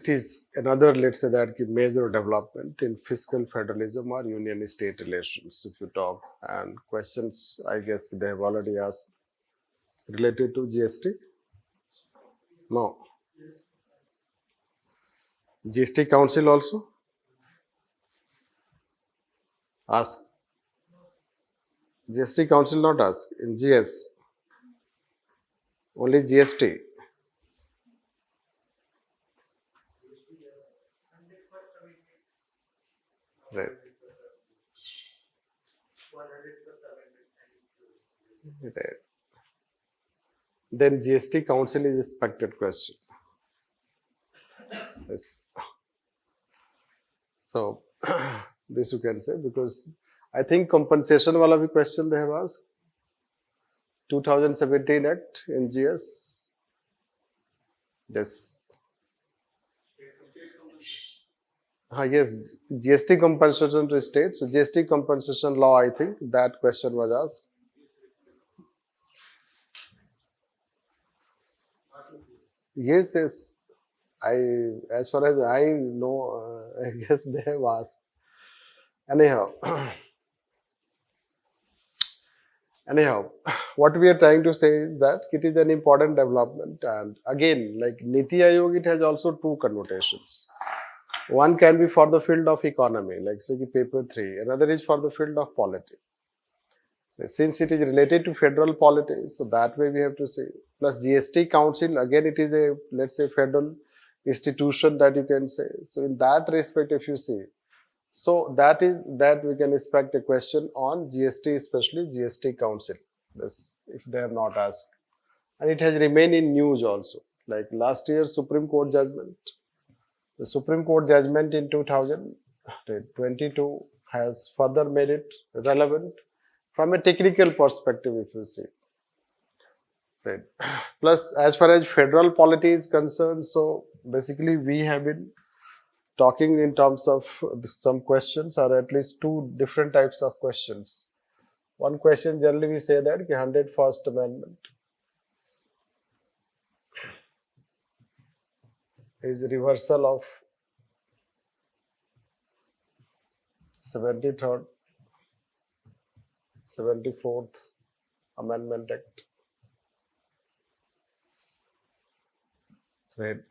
it is another, let's say that major development in fiscal federalism or union-state relations, if you talk. And questions, I guess they have already asked related to GST. No. GST Council also ask. GST Council not ask in GS. Only GST. Right. Right. Then GST Council is expected question. Yes. So this you can say, because I think compensation wala bhi question they have asked. 2017 Act in GS. Yes. Yes, GST compensation to state. So GST compensation law, I think that question was asked. Yes, yes. As far as I know, I guess they have asked. Anyhow, what we are trying to say is that it is an important development. And again, like Niti Aayog, it has also two connotations. One can be for the field of economy, like say paper 3. Another is for the field of polity. Since it is related to federal polity, so that way we have to say. Plus GST Council, again it is a, let's say, federal institution that you can say. So in that respect, if you see, so that is that we can expect a question on GST, especially GST Council, this, if they are not asked. And it has remained in news also, like last year's Supreme Court judgment. The Supreme Court judgment in 2022 has further made it relevant from a technical perspective, if you see. Right. Plus, as far as federal polity is concerned, so basically we have been talking in terms of some questions, or at least two different types of questions. One question generally we say that the 101st Amendment is reversal of 73rd, 74th Amendment Act. Right.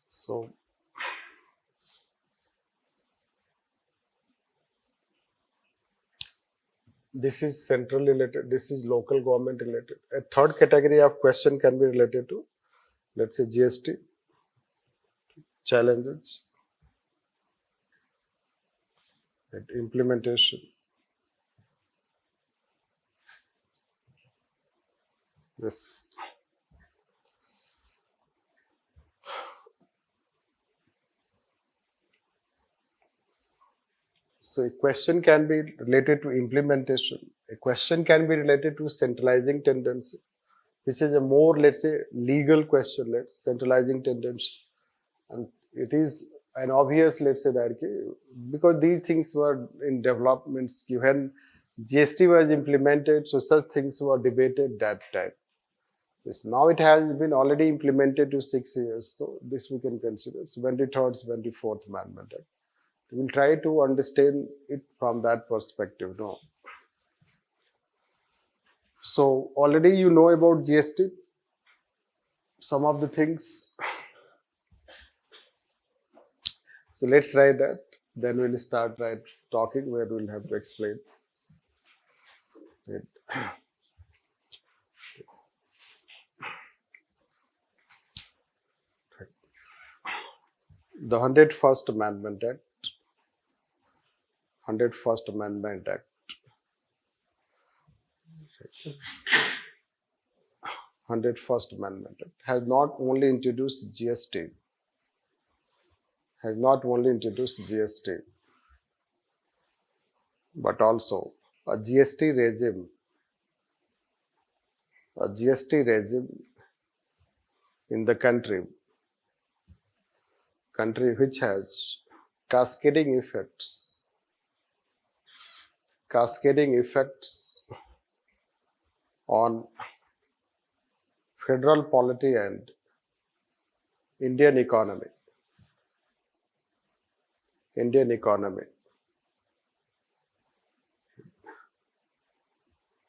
So, this is central related, this is local government related. A third category of question can be related to, let's say, GST, challenges, and implementation. Yes. So a question can be related to implementation. A question can be related to centralizing tendency. This is a more, let's say, legal question, centralizing tendency. And it is an obvious, let's say that, because these things were in developments, when GST was implemented, so such things were debated that time. This, now it has been already implemented to 6 years. So this we can consider 73rd, 74th Amendment Act. We will try to understand it from that perspective. No. So already you know about GST, some of the things. So let's try that. Then we'll start talking where we'll have to explain it. The 101st Amendment Act. 101st Amendment Act. 101st Amendment Act has not only introduced GST, but also a GST regime in the country which has cascading effects on federal polity and Indian economy.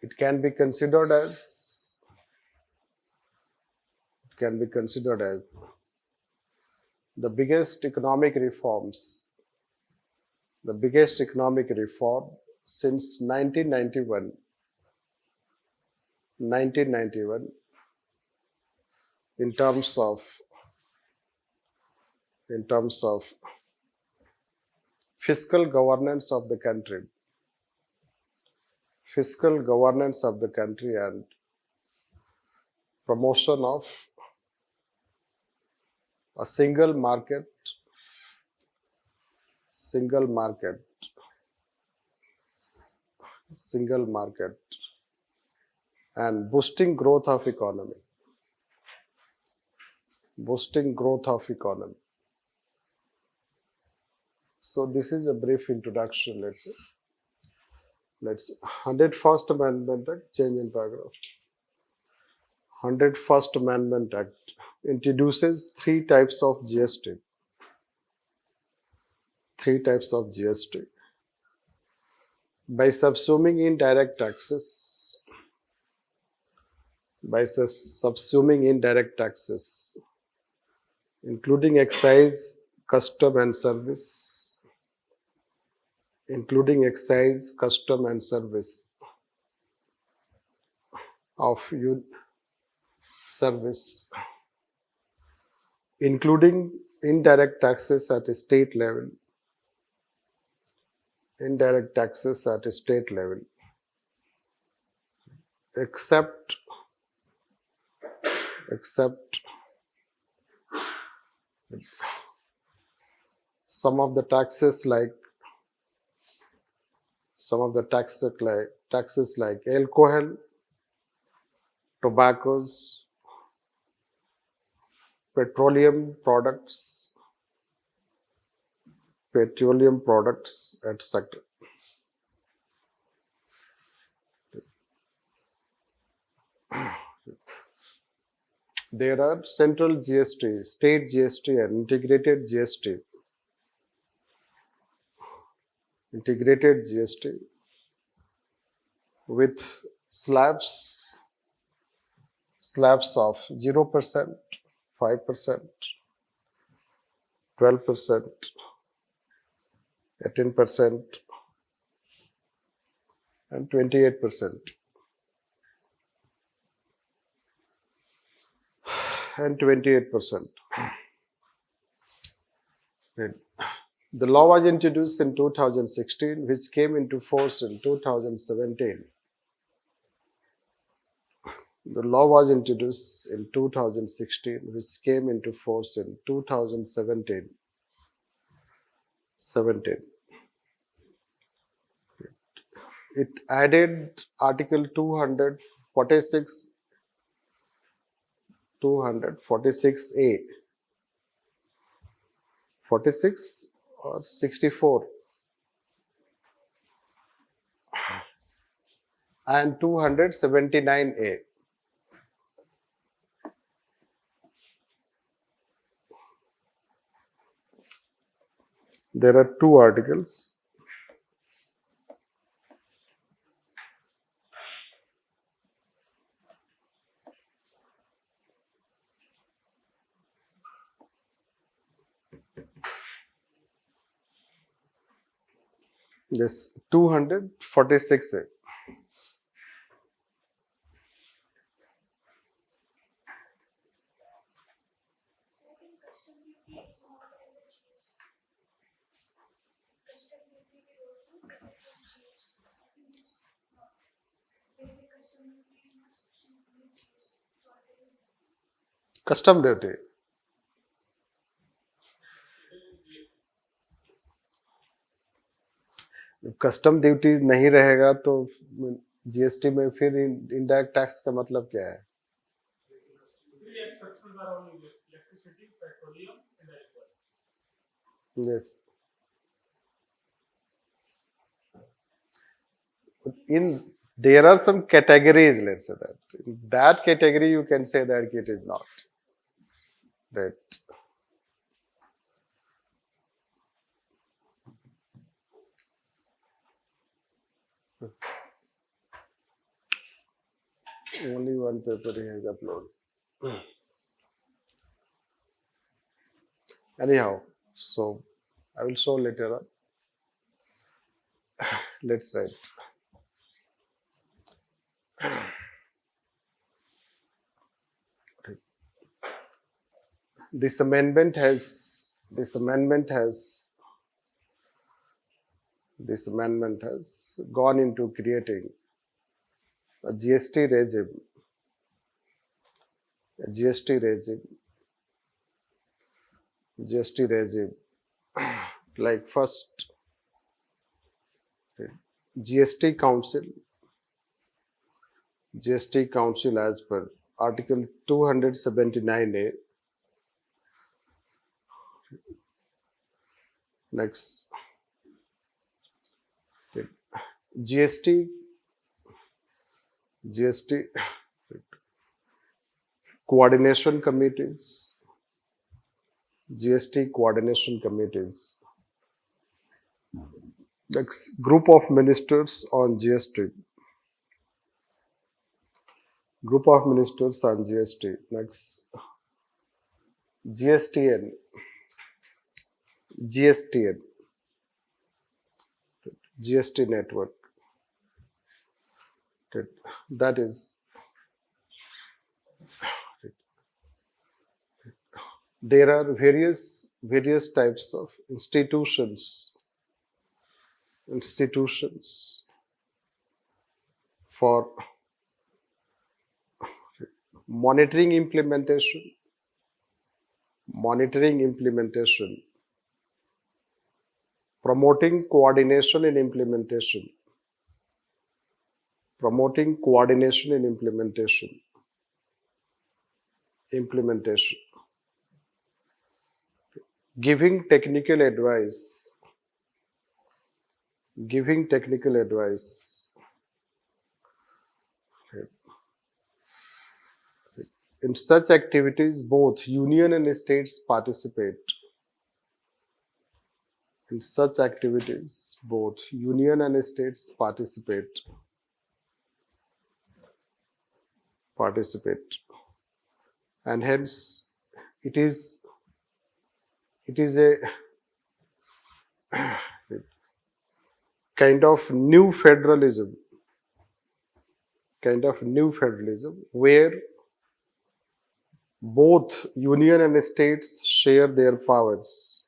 It can be considered as the biggest economic reform since 1991 in terms of fiscal governance of the country and promotion of a single market and boosting growth of economy. So this is a brief introduction, let's say. 101st Amendment Act, change in paragraph. 101st Amendment Act introduces three types of GST. By subsuming indirect taxes, including excise, custom and service, of including indirect taxes at a state level, except some of the taxes like alcohol, tobaccos, petroleum products, etc. There are central GST, state GST, and integrated GST. With slabs of 0%, 5%, 12%, 18%, and 28%. The law was introduced in 2016, which came into force in 2017. The law was introduced in 2016, which came into force in 2017. It added Article 246A, 46 or 64, and 279A. There are two articles. Yes, 246. Custom duty. Custom duty नहीं रहेगा तो GST में फिर indirect tax का मतलब क्या है? Yes. There are some categories, let's say that. In that category you can say that it is not. Right. Only one paper he has uploaded. Anyhow, so I will show later on. Let's write. This amendment has gone into creating a GST regime. Like first, GST Council as per Article 279A. Next, GST coordination committees. Next, group of ministers on GST. Next, GSTN. GST network. That is, there are various types of institutions for monitoring implementation, promoting coordination in implementation, giving technical advice, In such activities, both union and states participate. And hence it is a kind of new federalism where both union and states share their powers.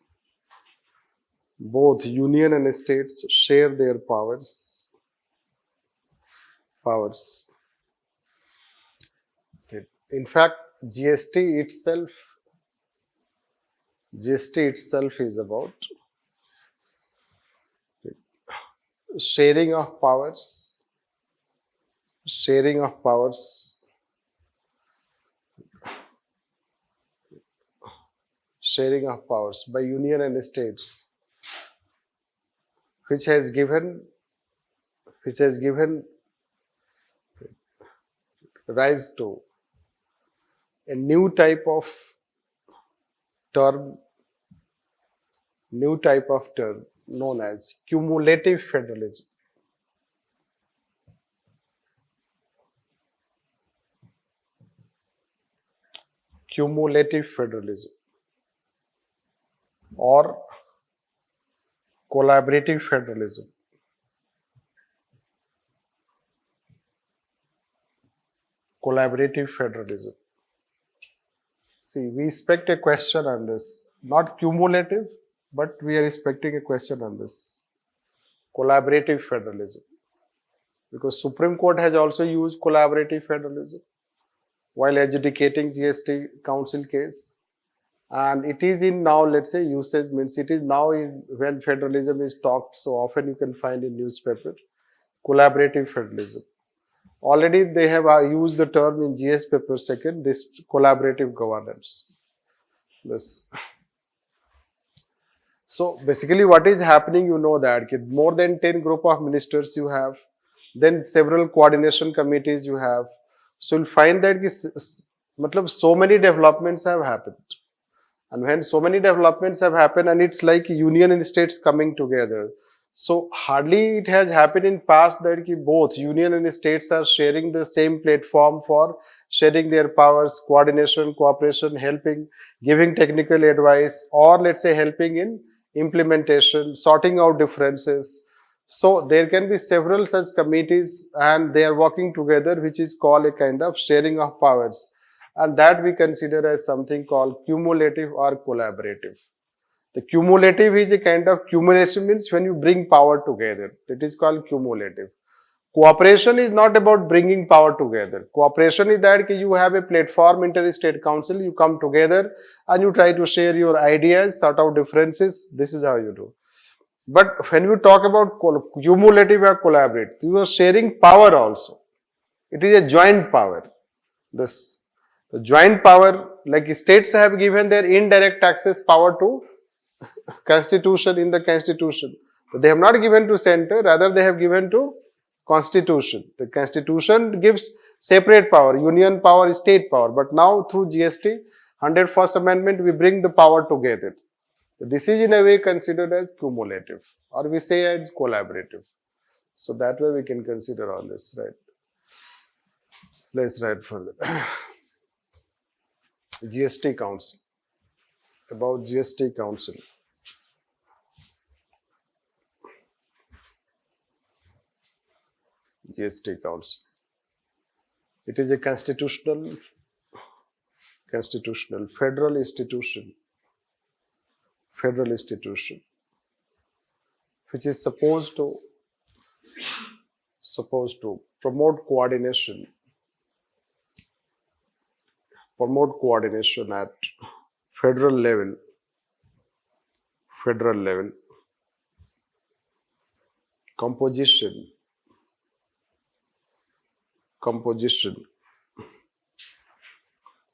In fact, GST itself is about sharing of powers by union and states, which has given rise to a new type of term known as cumulative federalism. Or collaborative federalism. collaborative federalism. See, we expect a question on this, not cumulative, but we are expecting a question on this. Collaborative federalism. Because Supreme Court has also used collaborative federalism while adjudicating GST Council case. And it is in now, let's say, usage means it is now in, when federalism is talked so often you can find in newspaper, collaborative federalism. Already they have used the term in GS paper second, this collaborative governance. This. So basically what is happening, you know that more than 10 group of ministers you have, then several coordination committees you have. So you'll find that so many developments have happened. And when so many developments have happened and it's like union and states coming together. So hardly it has happened in past that both union and states are sharing the same platform for sharing their powers, coordination, cooperation, helping, giving technical advice, or let's say helping in implementation, sorting out differences. So there can be several such committees and they are working together, which is called a kind of sharing of powers. And that we consider as something called cumulative or collaborative. The cumulative is a kind of cumulation means when you bring power together. That is called cumulative. Cooperation is not about bringing power together. Cooperation is that you have a platform, inter-state council, you come together and you try to share your ideas, sort out differences. This is how you do. But when we talk about cumulative or collaborative, you are sharing power also. It is a joint power. The joint power, like states have given their indirect taxes power to constitution in the constitution. But they have not given to center, rather they have given to constitution. The constitution gives separate power, union power, state power. But now through GST, 101st Amendment, we bring the power together. This is in a way considered as cumulative, or we say as collaborative. So that way we can consider all this, right? Let's write further. GST Council. About GST Council. GST Council. It is a constitutional federal institution, which is supposed to promote coordination at federal level, composition,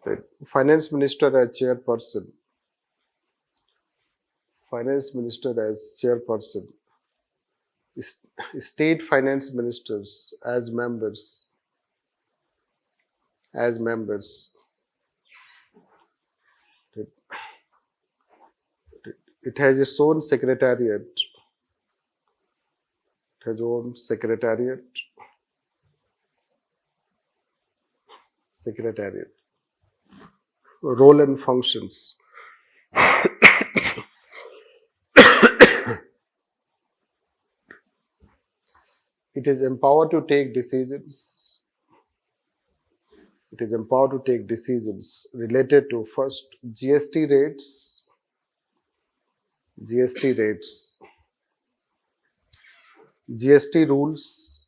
right. Finance Minister as chairperson, state finance ministers as members, It has its own secretariat. Role and functions. It is empowered to take decisions. Related to first GST rates, GST rules.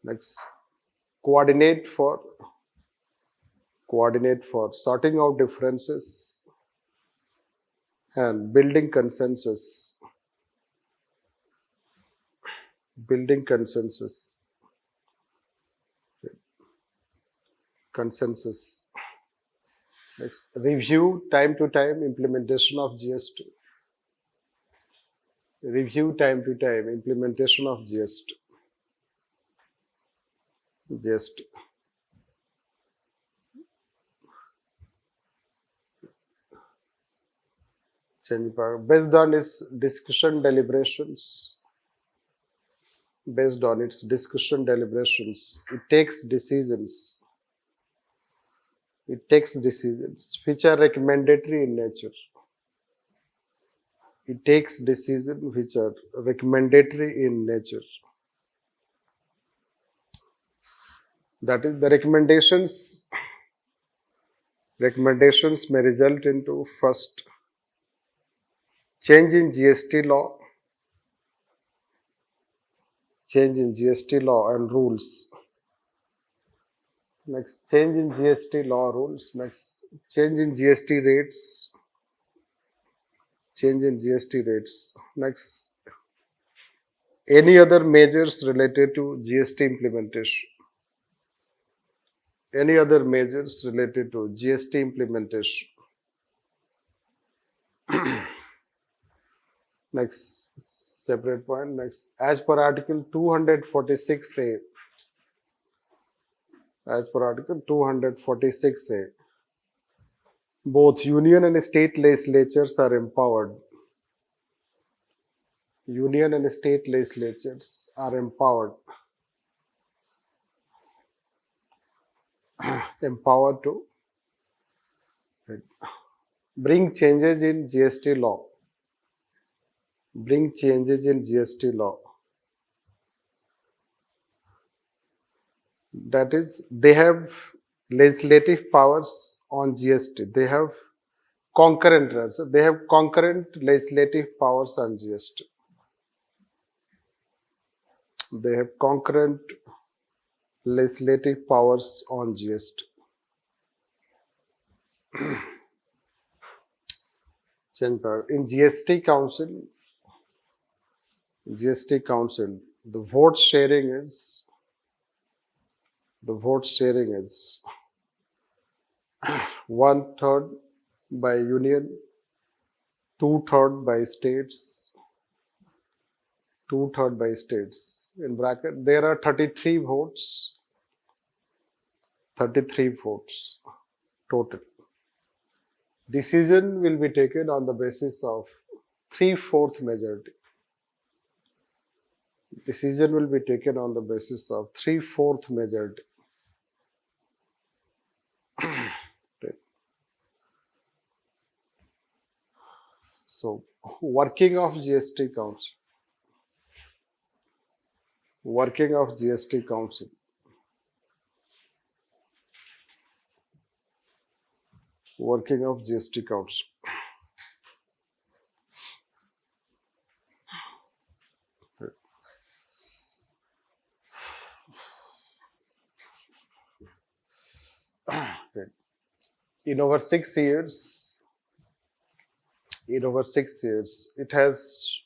Next, coordinate for sorting out differences and building consensus. Next, review time to time implementation of GST. Based on its discussion deliberations, it takes decisions which are recommendatory in nature. That is, the recommendations may result into first, change in GST law, and rules. Next, change in GST law rules. Next, change in GST rates. Next, any other measures related to GST implementation. Next, separate point. Next, as per Article 246A, both union and state legislatures are empowered. Empowered to bring changes in GST law. That is, they have legislative powers on GST. They have concurrent legislative powers on GST. Change power. In GST Council, the vote sharing is 1/3 by union, 2/3 by states. In bracket, there are 33 votes. 33 votes total. Decision will be taken on the basis of 3/4 majority. So, working of GST Council. In over 6 years, it has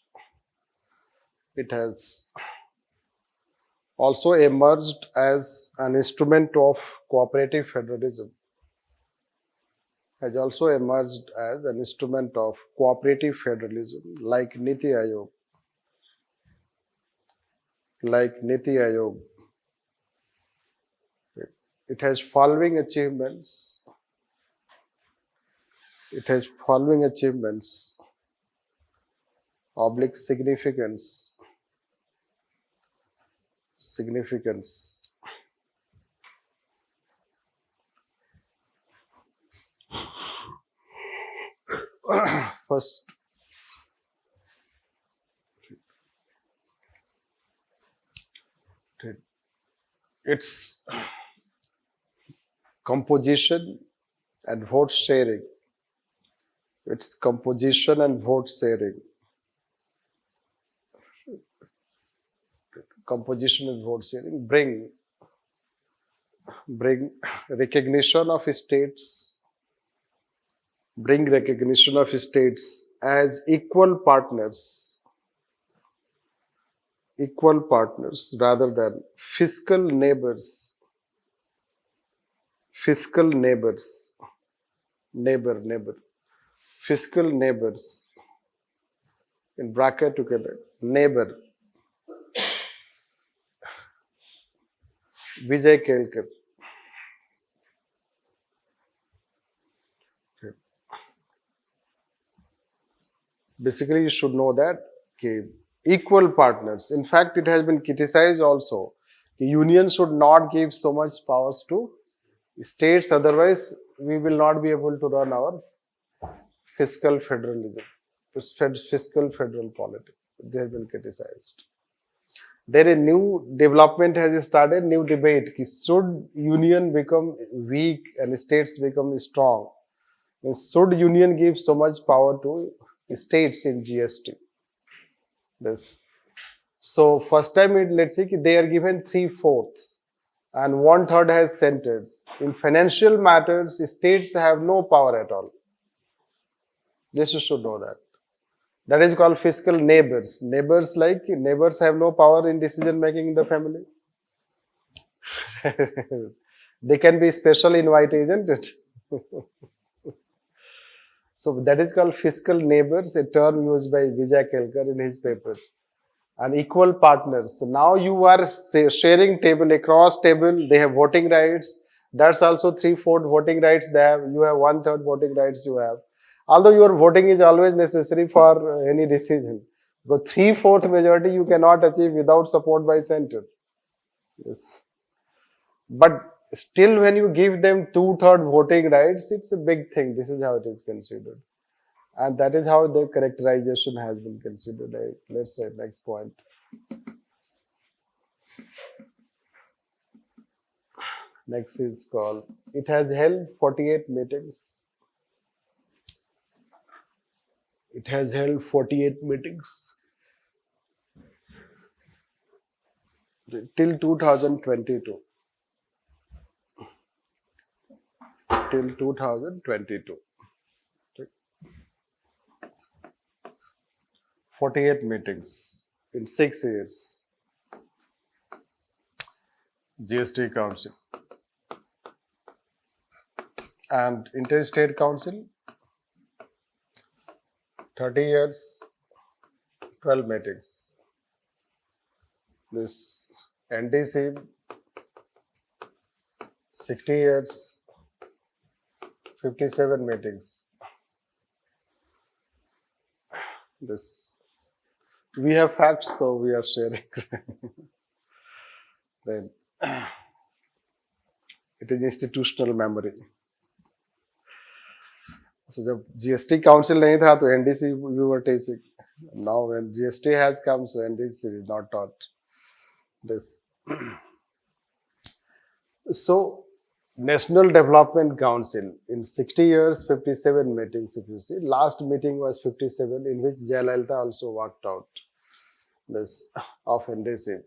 also emerged as an instrument of cooperative federalism. Like Niti Aayog. It has following achievements. Oblique significance. First, its composition and vote sharing. Bring recognition of states. As equal partners rather than fiscal neighbors. Fiscal neighbors. In bracket together. Neighbor. Vijay Kelkar. Basically, you should know that equal partners. In fact, it has been criticized also. Union should not give so much powers to states, otherwise we will not be able to run our fiscal federalism, fiscal federal polity. They have been criticized. There a new development has started, new debate. Ki should union become weak and states become strong? Means should union give so much power to states in GST? This. So first time let's say they are given 3/4 and 1/3 has centers. In financial matters, states have no power at all. This you should know that. That is called fiscal neighbors. Neighbors have no power in decision making in the family. They can be special invite, isn't it? So that is called fiscal neighbors, a term used by Vijay Kelkar in his paper. And equal partners. So now you are sharing table, across table, they have voting rights. That's also 3/4 voting rights they have. You have 1/3 voting rights you have. Although your voting is always necessary for any decision. But 3/4 majority you cannot achieve without support by center. Yes. But still when you give them 2/3 voting rights, it's a big thing. This is how it is considered. And that is how the characterization has been considered. Let's say next point. Next is called, it has held 48 meetings. It has held 48 meetings till 2022. Till 2022. 48 meetings in 6 years. GST Council. And Interstate Council, 30 years, 12 meetings. This NDC, 60 years, 57 meetings. This, we have facts, though we are sharing. Then it is institutional memory. So जब GST council नहीं था तो NDC we were teaching. Now when GST has come, so NDC is not taught this. So National Development Council in 60 years, 57 meetings. If you see, last meeting was 57, in which Jayalalitha also walked out this of NDC.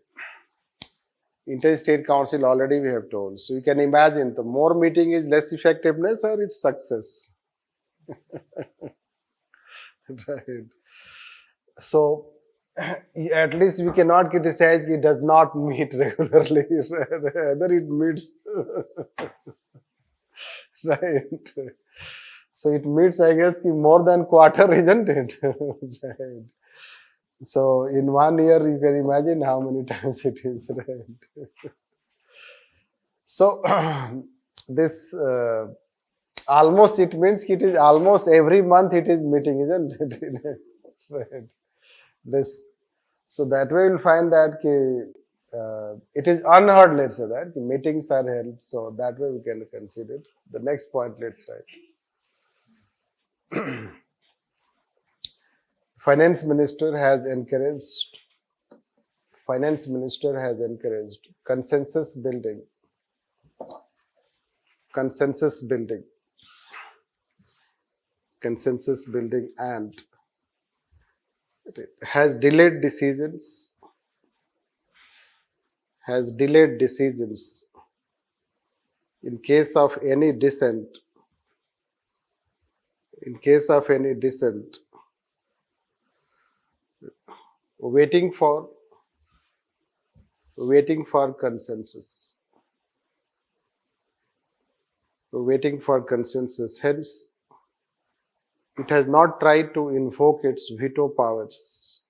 Interstate Council already we have told. So you can imagine the more meeting is less effectiveness or its success. Right. So at least we cannot criticize it does not meet regularly. Rather it meets. Right. So it meets, I guess, more than quarter, isn't it? Right. So in 1 year you can imagine how many times it is. Right. So this almost, it means it is almost every month it is meeting, isn't it? Right. This, so that way you'll find that it is unheard, let's say that meetings are held. So that way we can consider. The next point, let's write. Finance Minister has encouraged consensus building. Consensus building and has delayed decisions in case of any dissent, waiting for consensus. Hence, it has not tried to invoke its veto powers.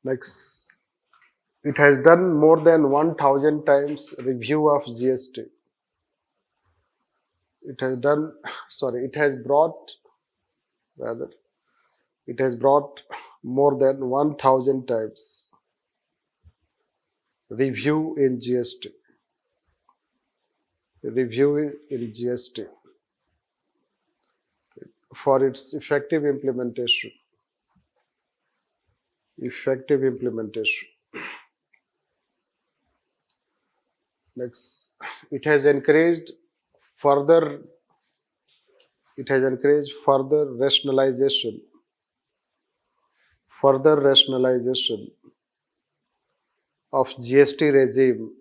Next, it has done more than 1,000 times review of GST. It has brought more than 1,000 times review in GST. review in GST for its effective implementation. Effective implementation. Next, it has encouraged further rationalization of GST regime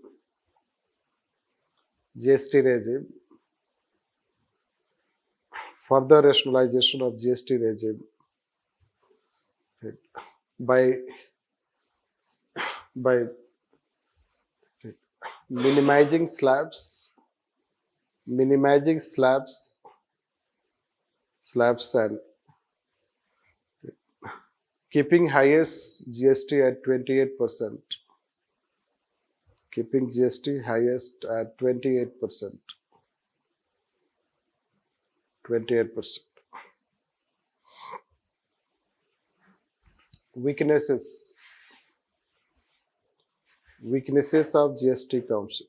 further rationalization of GST regime by minimizing slabs and keeping highest GST at 28%. Keeping GST highest at 28%. 28%. Weaknesses of GST Council.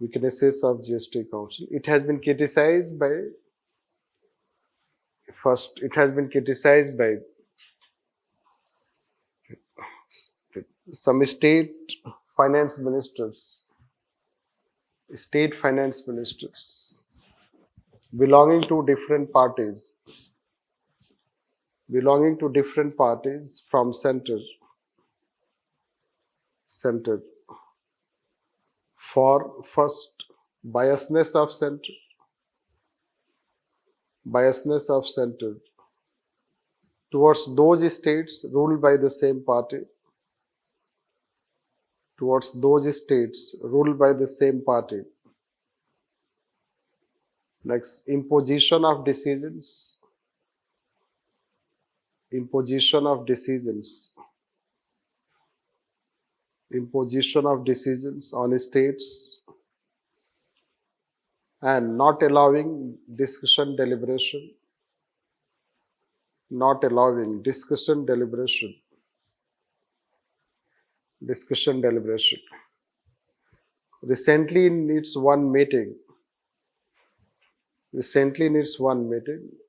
Weaknesses of GST Council. It has been criticized by some state finance ministers belonging to different parties from center for first biasness of center towards those states ruled by the same party. Next, imposition of decisions on states and not allowing discussion deliberation. Recently in its one meeting,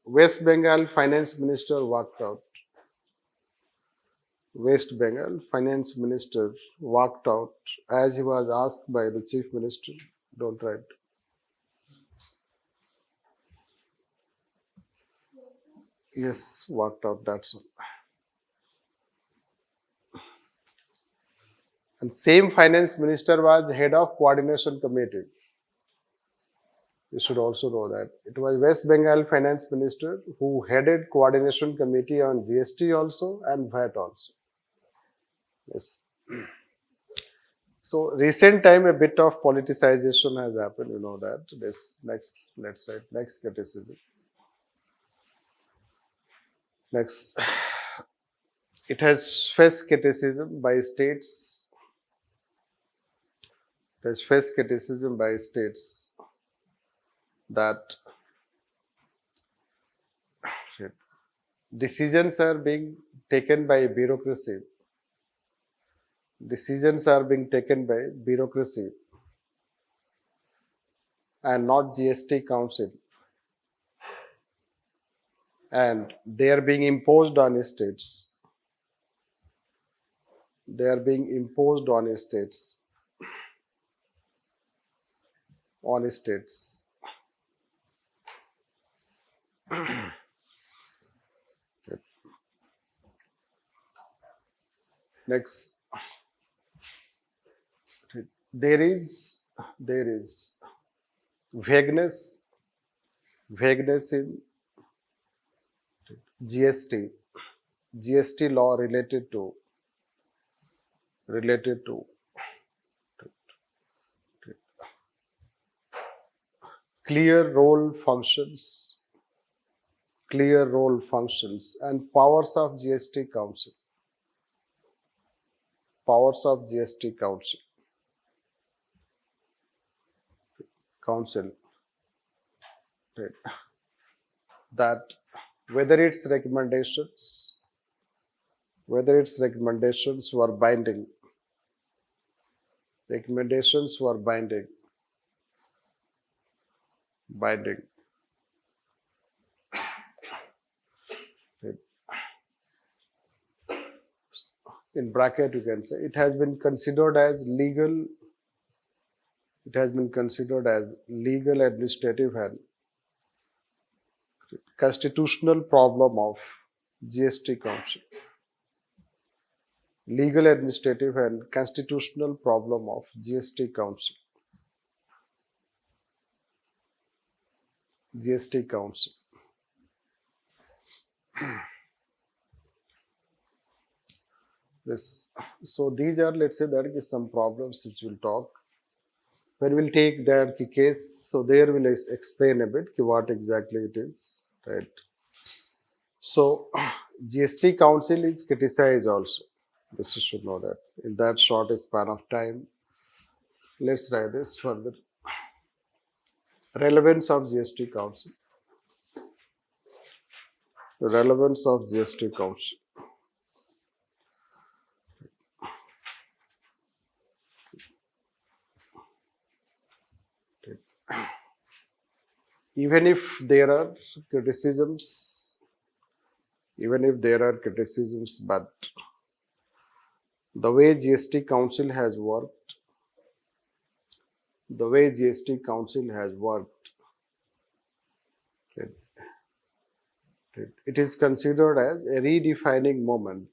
West Bengal Finance Minister walked out. As he was asked by the Chief Minister. Don't write. Yes, walked out, that's all. And same finance minister was head of coordination committee. You should also know that. It was West Bengal finance minister who headed coordination committee on GST also and VAT also. Yes. So recent time a bit of politicization has happened, you know that. This next, let's write next criticism. Next, it has faced criticism by states. That decisions are being taken by bureaucracy. And not GST Council. And they are being imposed on states. Next, there is vagueness in GST law related to clear role functions and powers of GST Council. That whether its recommendations were binding Recommendations were binding. In bracket you can say it has been considered as legal. It has been considered as legal, administrative, and constitutional problem of GST Council. Legal, administrative, and constitutional problem of GST Council. GST Council. This. So these are, let's say, that is some problems which we'll talk. When we'll take that case, so there we'll explain a bit what exactly it is, right? So GST Council is criticized also. This you should know that in that short span of time. Let's try this further. Relevance of GST Council. The relevance of GST Council. Even if there are criticisms, but the way GST Council has worked, it is considered as a redefining moment.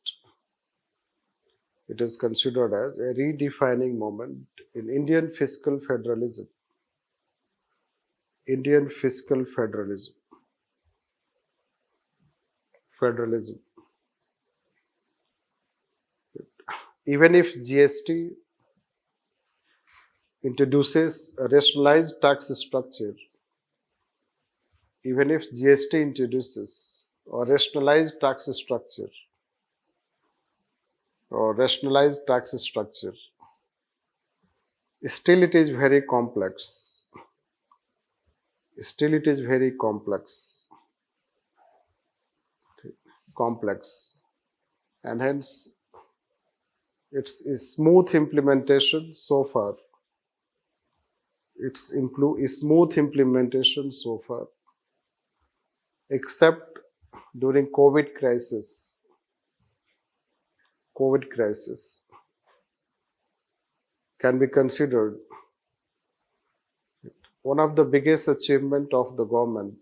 It is considered as a redefining moment in Indian fiscal federalism. Indian fiscal federalism. Even if GST introduces a rationalized tax structure, even if GST introduces a rationalized tax structure, still it is very complex. And hence its smooth implementation so far. Except during COVID crisis. Can be considered one of the biggest achievements of the government.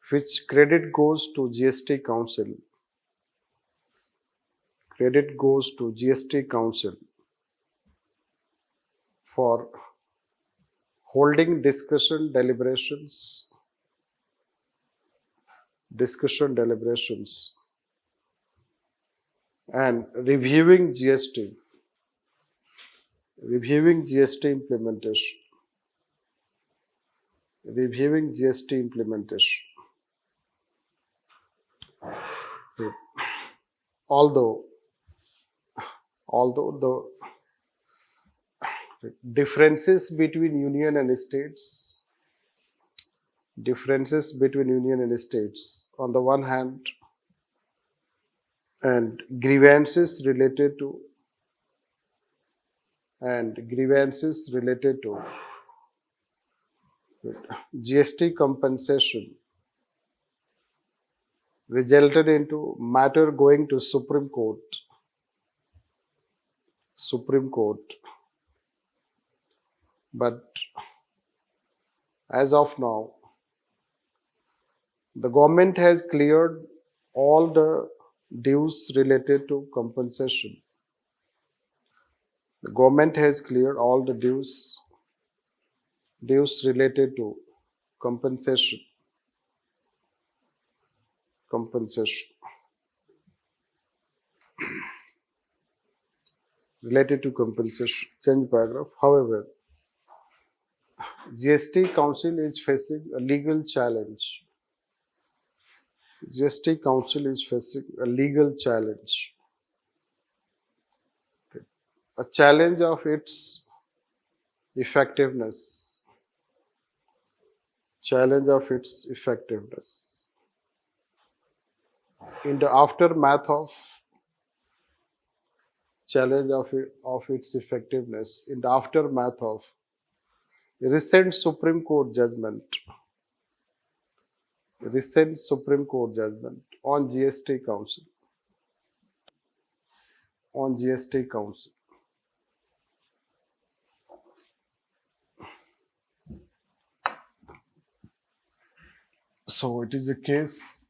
Which credit goes to GST Council. For holding discussion deliberations and reviewing GST implementation. Although the differences between union and states on the one hand, and grievances related to GST compensation resulted into matter going to Supreme Court. But as of now, the government has cleared all the dues related to compensation. Dues related to compensation. Change paragraph. However, GST Council is facing a legal challenge. A challenge of its effectiveness. In the aftermath of challenge of its effectiveness, in the aftermath of recent Supreme Court judgment, on GST Council, on GST Council. So it is a case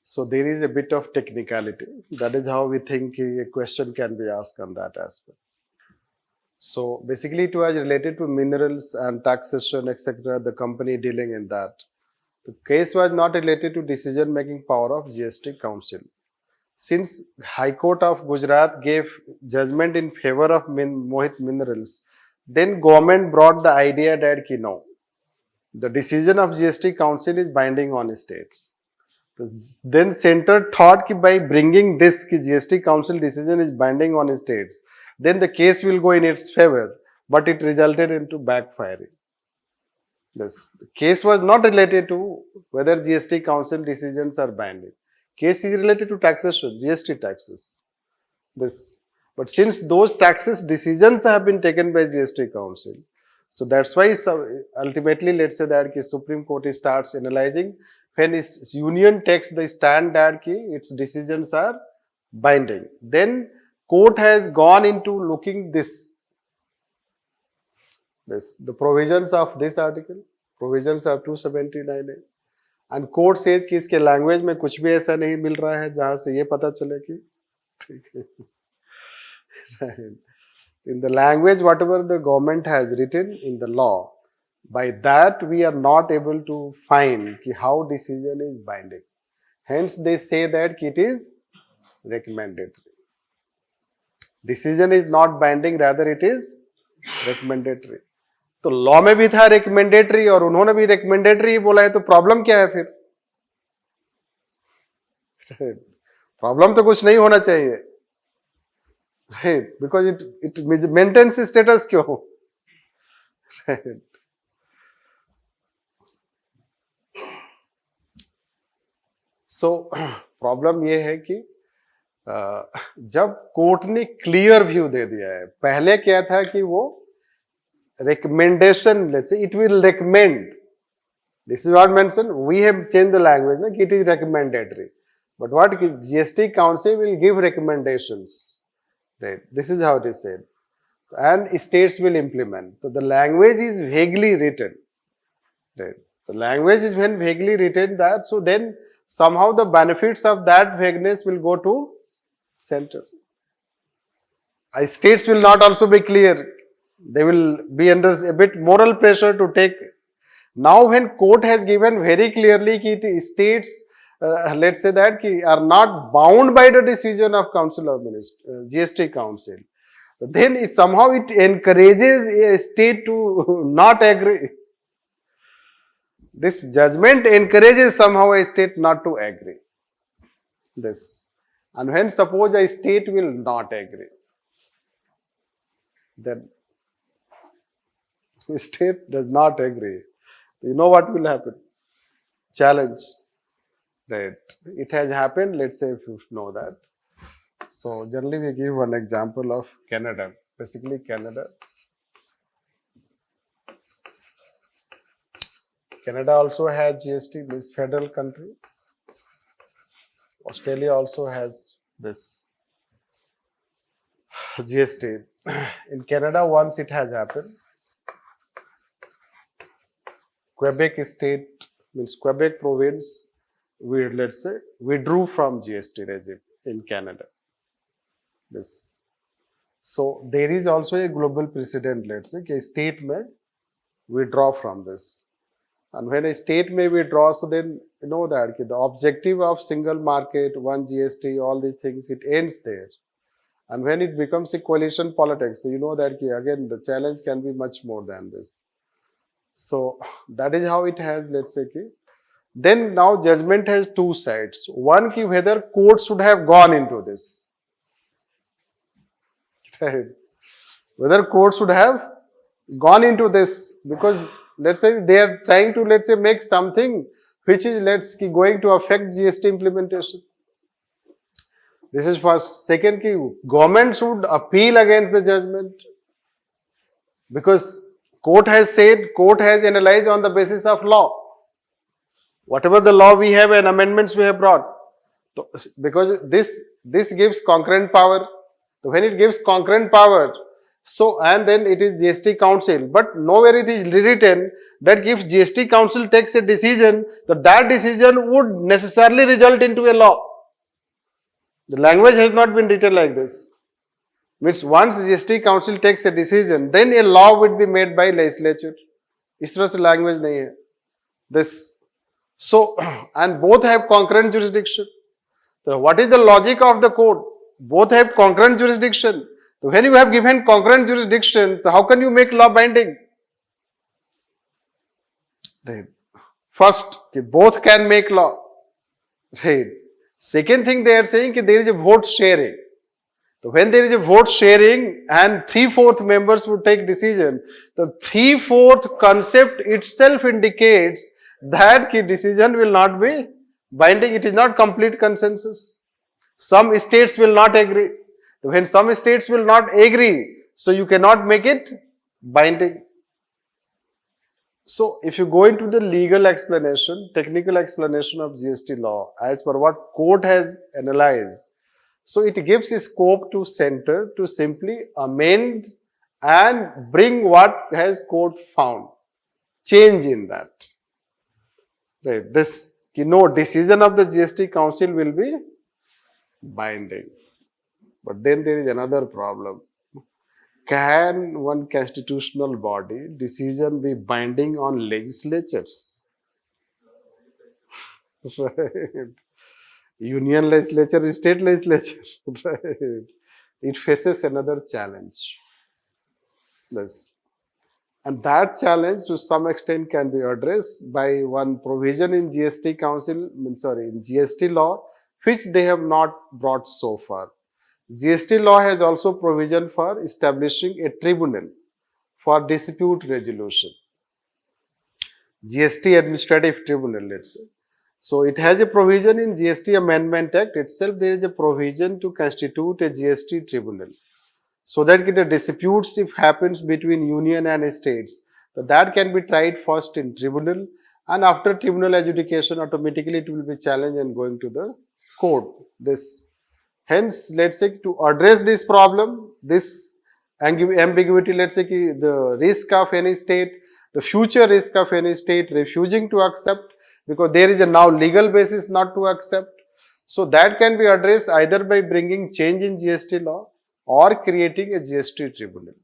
so there is a bit of technicality. That is how we think a question can be asked on that aspect. So basically it was related to minerals and taxation, etc., the company dealing in that. The case was not related to decision making power of GST Council. Since High Court of Gujarat gave judgment in favor of Mohit Minerals, Then government brought the idea that no, the decision of GST council is binding on states. Then center thought that by bringing this GST council decision is binding on states, then the case will go in its favor, but it resulted into backfiring. This case was not related to whether GST council decisions are binding. Case is related to taxation, GST taxes. But since those taxes decisions have been taken by GST council, so that's why ultimately let's say that Supreme Court starts analyzing when its union takes the stand that its decisions are binding. Then court has gone into looking the provisions of this article, provisions of 279A, and court says कि इसके language में कुछ भी ऐसा नहीं मिल रहा है जहां से ये पता चले कि ठीक है. In the language whatever the government has written in the law, by that we are not able to find ki how decision is binding. Hence they say that it is recommendatory. Decision is not binding, rather it is recommendatory. तो law में भी था recommendatory और उन्होंने भी recommendatory ही बोला है, तो प्रॉब्लम क्या है फिर? प्रॉब्लम तो कुछ नहीं होना चाहिए. Right, because it maintains status quo. Right. So problem ये है कि जब कोर्ट ने क्लियर व्यू दे दिया है, पहले क्या था कि वो recommendation, let's say it will recommend, this is what mention, we have change the language ना कि it is recommendatory, but what GST council will give recommendations. Right. This is how it is said. And states will implement. So the language is vaguely written. Right. The language is when vaguely written that, so then somehow the benefits of that vagueness will go to center. States will not also be clear. They will be under a bit moral pressure to take. Now when court has given very clearly that states let's say that are not bound by the decision of Council of Ministers, GST Council, then it somehow it encourages a state to not agree. This judgment encourages somehow a state not to agree. This, and when suppose a state will not agree, then the state does not agree. You know what will happen? Challenge. Right. It has happened, let's say if you know that. So generally we give one example of Canada. Basically Canada also has GST, means federal country. Australia also has this GST. In Canada, once it has happened, Quebec state, means Quebec province, we let's say withdrew from GST regime in Canada. This, so there is also a global precedent. Let's say a state may withdraw from this, and when a state may withdraw, so then you know that the objective of single market, one GST, all these things, it ends there. And when it becomes a coalition politics, so you know that again the challenge can be much more than this. So that is how it has, let's say. Then now judgment has two sides. One, whether court should have gone into this. Right. Whether court should have gone into this, because let's say they are trying to, let's say, make something which is going to affect GST implementation. This is first. Second, government should appeal against the judgment, because court has said, court has analyzed on the basis of law. Whatever the law we have and amendments we have brought. So, because this gives concurrent power. So when it gives concurrent power, so and then it is GST Council, but nowhere it is written that if GST Council takes a decision, that decision would necessarily result into a law. The language has not been written like this. Means once GST Council takes a decision, then a law would be made by legislature. इस तरह से language नहीं है. This. So, and both have concurrent jurisdiction. So, what is the logic of the court? Both have concurrent jurisdiction. So when you have given concurrent jurisdiction, so how can you make law binding? Right. First, both can make law. Right. Second thing they are saying that there is a vote sharing. So when there is a vote sharing and 3/4 members would take decision, the 3/4 concept itself indicates that the decision will not be binding. It is not complete consensus. Some states will not agree. When some states will not agree, so you cannot make it binding. So if you go into the legal explanation, technical explanation of GST law, as per what court has analyzed, so it gives a scope to center to simply amend and bring what has court found, change in that. Right. This, no decision of the GST council will be binding. But then there is another problem. Can one constitutional body decision be binding on legislatures? Right. Union legislature, state legislature. Right. It faces another challenge. Yes. And that challenge to some extent can be addressed by one provision in GST council, in GST law, which they have not brought so far. GST law has also provision for establishing a tribunal for dispute resolution. GST Administrative Tribunal, let's say. So it has a provision in GST Amendment Act itself. There is a provision to constitute a GST tribunal, so that the disputes, if happens between union and states, so that can be tried first in tribunal, and after tribunal adjudication, automatically it will be challenged and going to the court. Hence, let's say to address this problem, this ambiguity, let's say the risk of any state, the future risk of any state refusing to accept, because there is a now legal basis not to accept. So that can be addressed either by bringing change in GST law or creating a GST tribunal.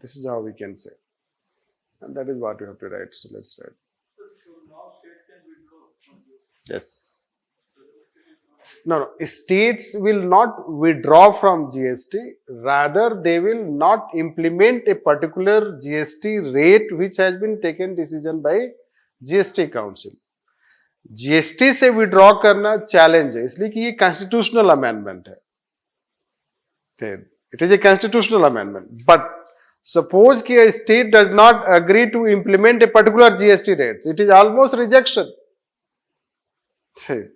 This is how we can say. And that is what we have to write. So let's write. Yes. No, states will not withdraw from GST, rather they will not implement a particular GST rate which has been taken decision by GST council. GST से withdraw करना challenge है, इसलिए कि ये constitutional amendment है. Okay. It is a constitutional amendment. But suppose कि a state does not agree to implement a particular GST rate, it is almost rejection. Okay.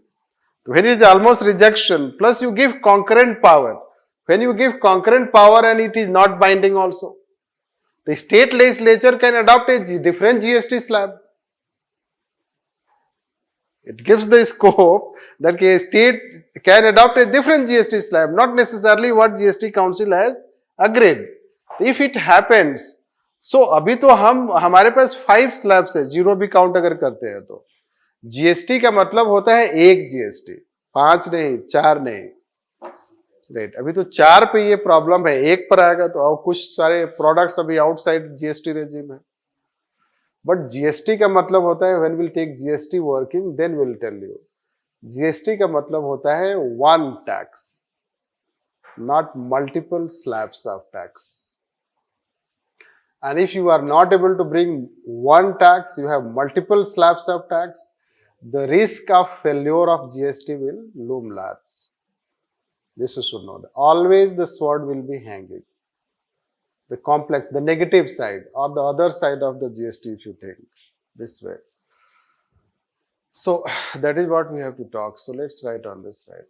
When it is almost rejection, plus you give concurrent power. When you give concurrent power and it is not binding also, the state legislature can adopt a different GST slab. It gives the scope that a state can adopt a different GST slab, not necessarily what GST council has agreed. If it happens, so अभी तो हमारे पास 5 slabs है, 0 भी count अगर करते हैं तो. GST का मतलब होता है एक GST, 5 नहीं, 4 नहीं. राइट, अभी तो 4 पे ये प्रॉब्लम है, 1 पर आएगा तो और कुछ सारे प्रोडक्ट्स अभी आउटसाइड GST रेजिम है. बट GST का मतलब होता है, when will take GST working then will tell you. GST का मतलब होता है one tax, not multiple slabs of tax. And if you are not able to bring one tax, you have multiple slabs of tax, the risk of failure of GST will loom large. This you should know. That. Always the sword will be hanging. The complex, the negative side or the other side of the GST if you take this way. So that is what we have to talk. So let's write on this side.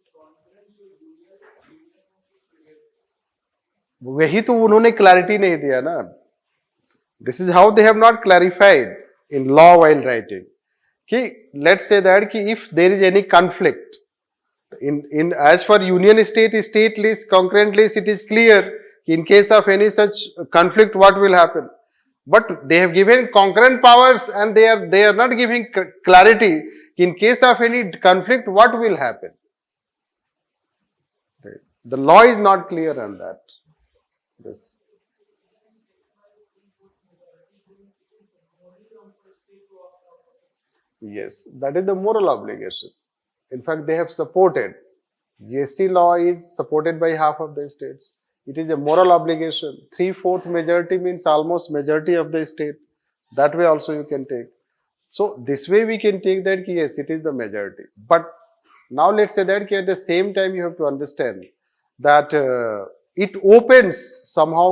वही तो उन्होंने clarity नहीं दिया ना. This is how they have not clarified in law while writing. Let's say that if there is any conflict, in as for union state list, concurrent list, it is clear in case of any such conflict what will happen. But they have given concurrent powers and they are not giving clarity in case of any conflict what will happen. Right. The law is not clear on that. This. Yes, that is the moral obligation. In fact, they have supported. GST law is supported by half of the states. It is a moral obligation. 3/4 majority means almost majority of the state. That way also you can take. So this way we can take that yes, it is the majority. But now let's say that at the same time you have to understand that it opens somehow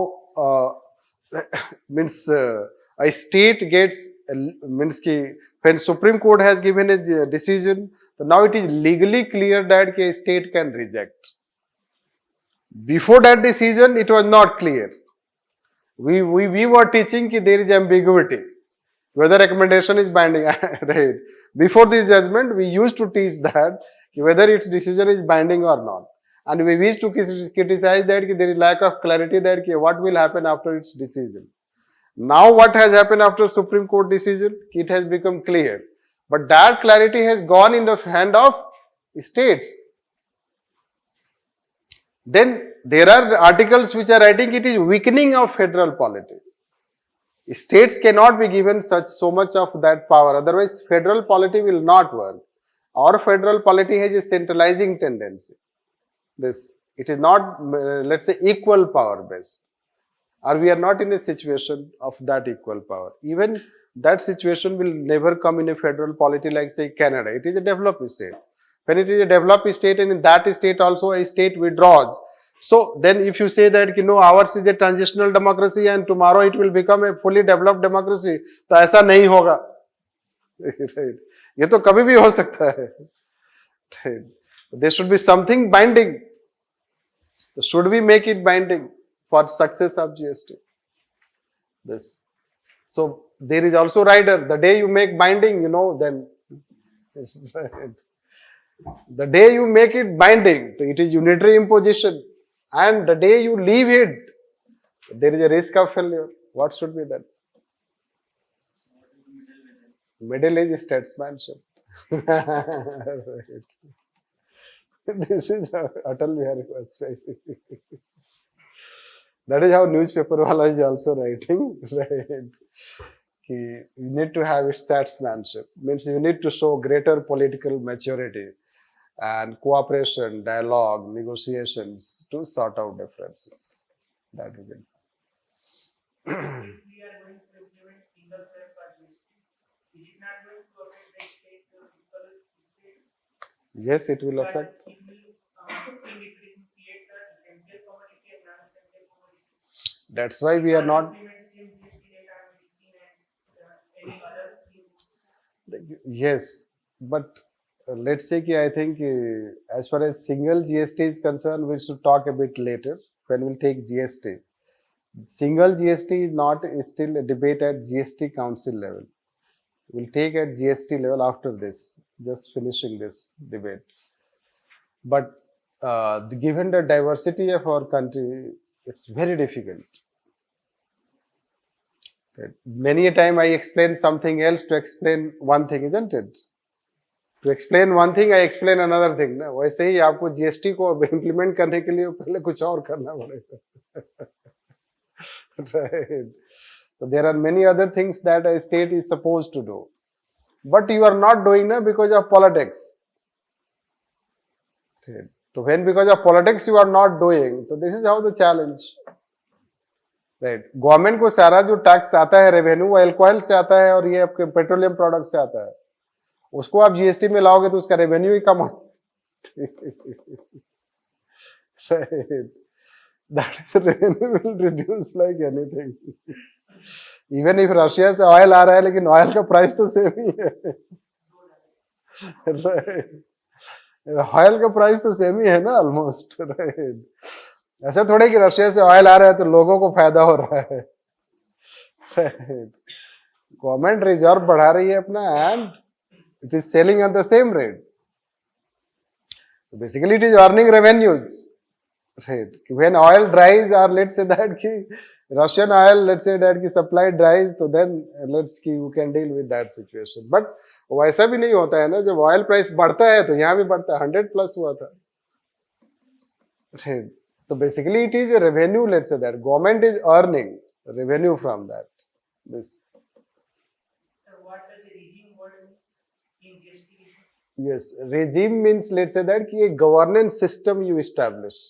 means a state gets means ki when Supreme Court has given a decision, so now it is legally clear that a state can reject. Before that decision, it was not clear. We were teaching that there is ambiguity, whether recommendation is binding. Right. Before this judgment, we used to teach that whether its decision is binding or not. And we used to criticize that there is lack of clarity that what will happen after its decision. Now what has happened after Supreme Court decision? It has become clear. But that clarity has gone in the hand of states. Then there are articles which are writing it is weakening of federal polity. States cannot be given so much of that power, otherwise federal polity will not work. Our federal polity has a centralizing tendency. It is not, let's say, equal power based, or we are not in a situation of that equal power. Even that situation will never come in a federal polity like say Canada. It is a developed state. When it is a developed state and in that state also a state withdraws. So then if you say that ours is a transitional democracy and tomorrow it will become a fully developed democracy, तो ऐसा नहीं होगा. Right. ये तो कभी भी हो सकता है. Right. There should be something binding. So should we make it binding for success of GST? So there is also rider. The day you make binding, then right. The day you make it binding, it is unitary imposition. And the day you leave it, there is a risk of failure. What should be that? Middle age statesmanship. Right. This is Atal Bihari Vajpayee. That is how newspaper wala is also writing. Right. You need to have statesmanship. Means you need to show greater political maturity and cooperation, dialogue, negotiations to sort out differences. That we can say. We are going to implement single fare for GST. Is it not going to affect the state fiscal state? Yes, it will affect. It will create the essential commodity and non-essential commodity. That's why we are not. Yes, but let's say I think as far as single GST is concerned, we should talk a bit later when we'll take GST. Single GST is not still a debate at GST council level. We'll take at GST level after this, just finishing this debate. But given the diversity of our country, it's very difficult. Many a time I explain something else to explain one thing, isn't it? To explain one thing, I explain another thing. ना वैसे ही आपको GST को implement करने के लिए पहले कुछ और करना पड़ेगा. Right. So there are many other things that a state is supposed to do, but you are not doing ना because of politics. Right. So when because of politics you are not doing, so this is how the challenge. Right government को सारा जो tax आता है revenue वो alcohol से आता है और ये आपके पेट्रोलियम प्रोडक्ट से आता है. उसको आप जीएसटी में लाओगे तो उसका रेवेन्यू ही कम हो. That is revenue will reduce like anything. Even if Russia से ऑयल आ रहा है लेकिन ऑयल का प्राइस तो सेम ही है. ऑयल का प्राइस तो सेम ही है ना ऑलमोस्ट. राइट. ऐसा थोड़े कि रशिया से ऑयल आ रहा है तो लोगों को फायदा हो रहा है. गवर्नमेंट रिजर्व बढ़ा रही है अपना and it is selling at the same rate. Basically it is earning revenues. Right. When oil dries, or let's say that ki Russian oil, let's say that ki supply dries, so then you can deal with that situation. But वैसा भी नहीं होता है ना. जब oil price बढ़ता है तो यहाँ भी बढ़ता है. 100+ हुआ था. Right. So basically it is a revenue. Let's say that government is earning revenue from that. This. So what does the regime word in GST? Yes, regime means let's say that ki a governance system you establish.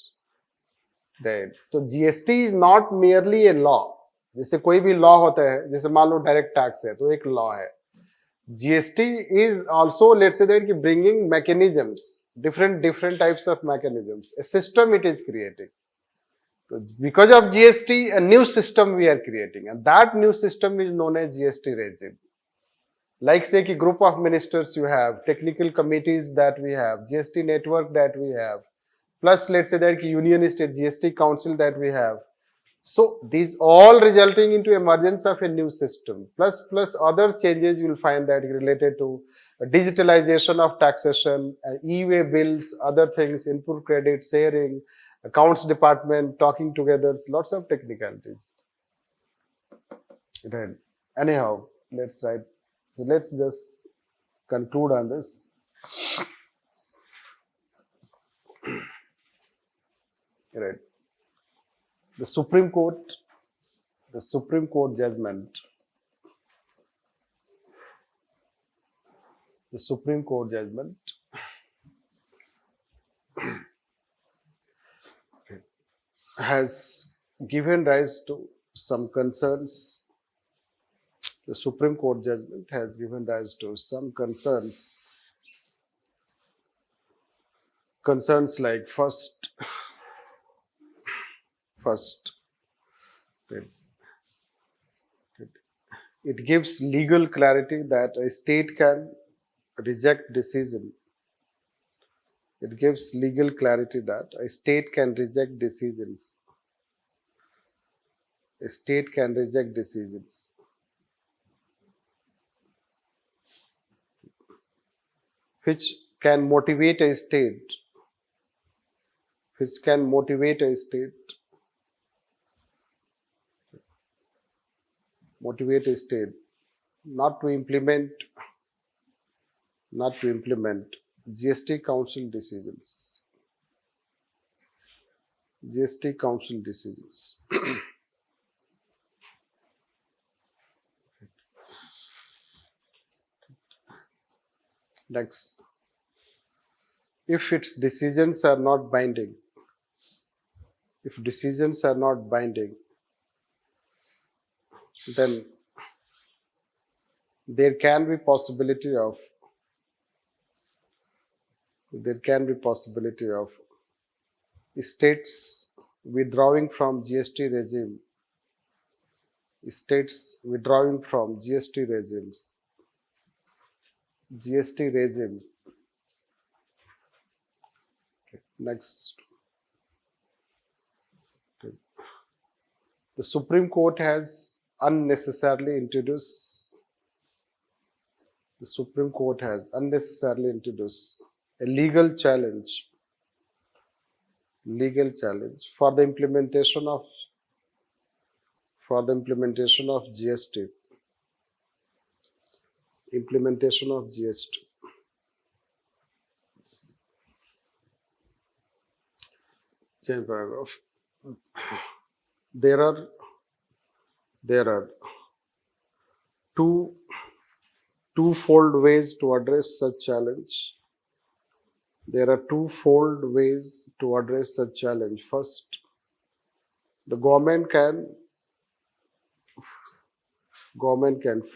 Right, तो GST is not merely a law. जैसे कोई भी law होता है, जैसे मान लो direct tax है तो एक लॉ है. GST is also let's say that कि bringing mechanisms, different types of mechanisms, a system it is creating. So because of GST, a new system we are creating, and that new system is known as GST regime. Like say कि group of ministers you have, technical committees that we have, GST network that we have, plus let's say that union state GST council that we have. So these all resulting into emergence of a new system. Plus other changes you will find that related to digitalization of taxation, e-way bills, other things, input credit sharing, accounts department talking together, lots of technicalities. Right. Anyhow, let's write. So let's just conclude on this. Right. The Supreme Court judgment, has given rise to some concerns. The Supreme Court judgment has given rise to some concerns. Concerns like first, it gives legal clarity that a state can reject decision. It gives legal clarity that a state can reject decisions. A state can reject decisions. Which can motivate a state. Which can motivate a state. Motivate a state not to implement GST Council decisions. GST Council decisions. Next, if its decisions are not binding, then there can be possibility of states withdrawing from GST regime. States withdrawing from GST regimes. GST regime. Next. The Supreme Court has unnecessarily introduced a legal challenge for the implementation of GST. Change paragraph. There are twofold ways to address such challenge. First, the government can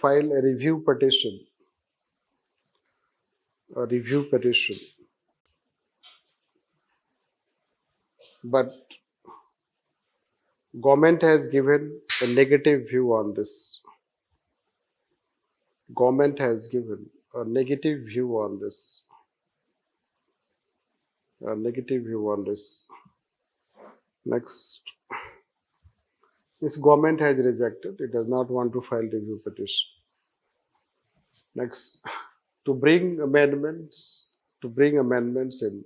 file a review petition. But government has given a negative view on this. Next, this government has rejected. It does not want to file review petition. Next, to bring amendments in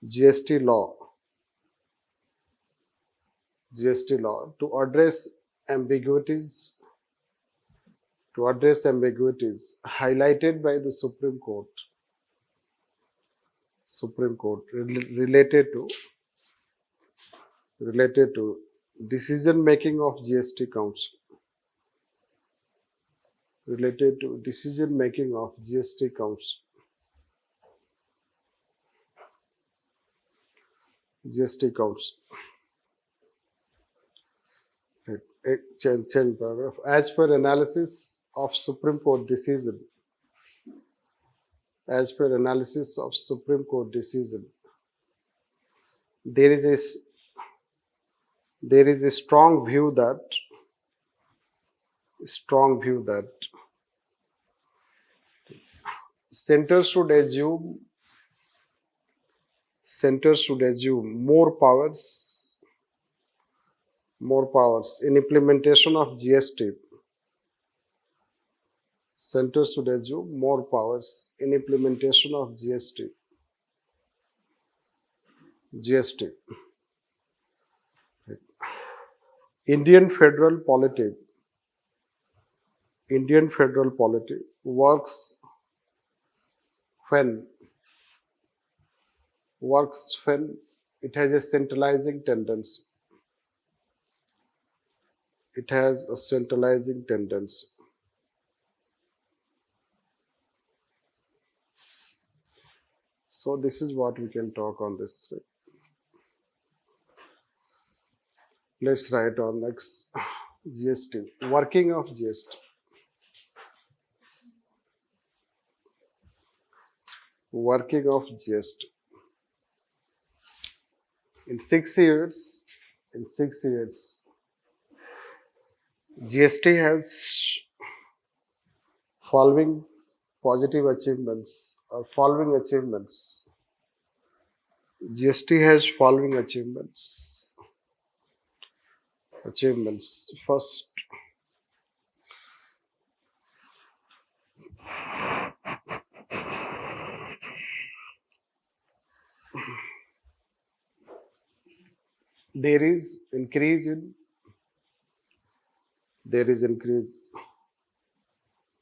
GST law to address ambiguities highlighted by the Supreme Court related to decision making of GST Council. GST Council. change paragraph. As per analysis of Supreme Court decision, as per analysis of Supreme Court decision, there is a strong view that center should assume more powers in implementation of GST. Center should assume more powers in implementation of GST. Indian federal polity works when it has a centralizing tendency. So this is what we can talk on this. Let's write on next GST. Working of GST. In 6 years, GST has following achievements. GST has following achievements. First, there is increase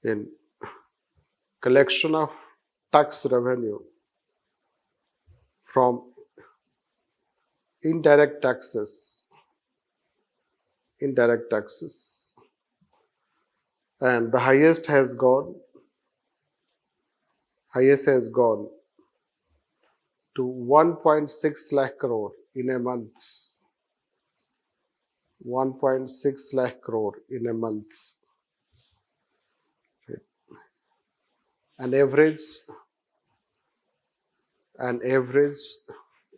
in collection of tax revenue from indirect taxes, and the highest has gone to 1.6 lakh crore in a month. 1.6 lakh crore in a month. An average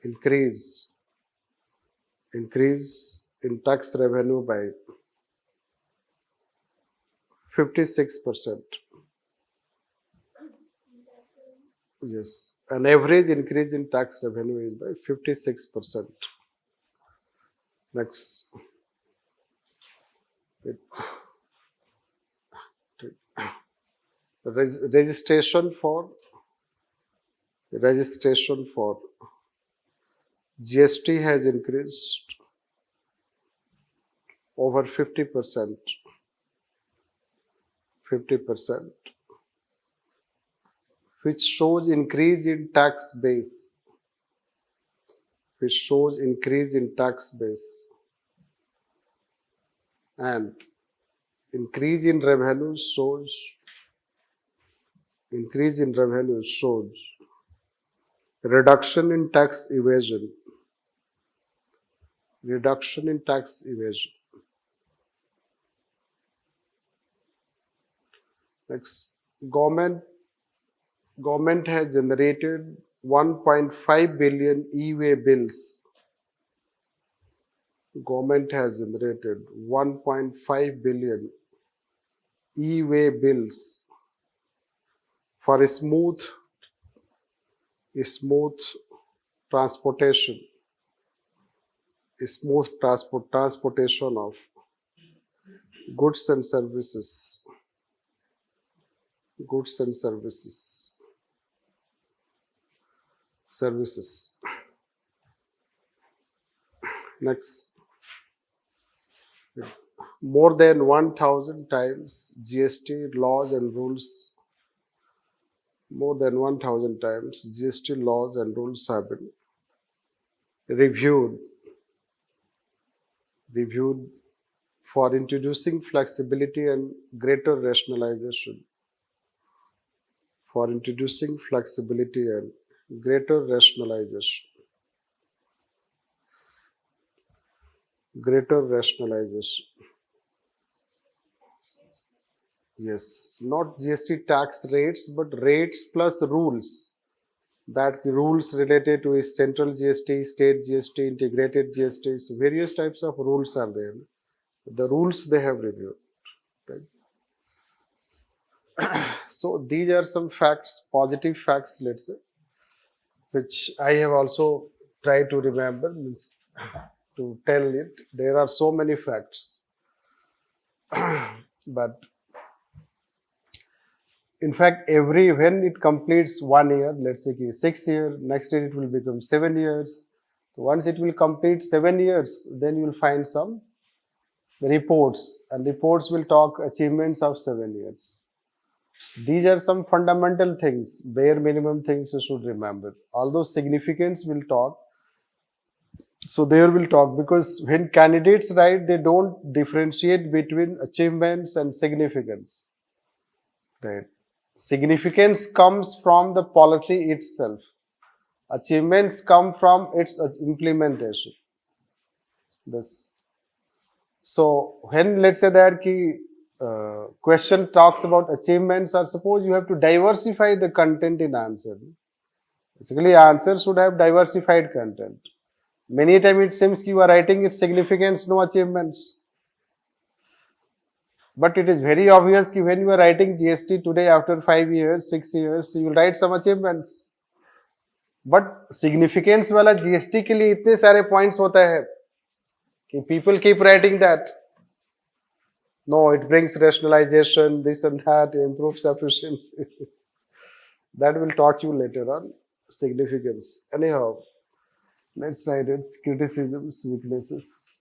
increase in tax revenue by 56%. Yes, an average increase in tax revenue is by 56%. Next. Registration for GST has increased over 50%, which shows increase in tax base. And increase in revenue shows reduction in tax evasion. Next, government has generated 1.5 billion e-way bills. Government has generated 1.5 billion e-way bills for a smooth transportation of goods and services. Next, more than 1,000 times GST laws and rules. More than 1,000 times GST laws and rules have been reviewed for introducing flexibility and greater rationalization. Yes, not GST tax rates, but rates plus rules. That rules related to is central GST, state GST, integrated GST. So various types of rules are there. The rules they have reviewed. Right? So these are some facts, positive facts, let's say, which I have also tried to remember, means to tell it. There are so many facts, but in fact, when it completes 1 year, let's say 6 years, next year it will become 7 years. Once it will complete 7 years, then you will find some reports, and reports will talk achievements of 7 years. These are some fundamental things, bare minimum things you should remember. Although significance will talk, so there will talk, because when candidates write, they don't differentiate between achievements and significance. Right? Significance comes from the policy itself. Achievements come from its implementation. This. So when let's say that question talks about achievements, or suppose you have to diversify the content in answer. Basically, answer should have diversified content. Many times it seems you are writing its significance, no achievements. But it is very obvious that when you are writing GST today, after 5 years, 6 years, you will write some achievements. But significance वाला GST के लिए इतने सारे points होता है कि people keep writing that. No, it brings rationalization, this and that, improves efficiency. That will talk you later on. Significance. Anyhow, let's write its criticisms, weaknesses.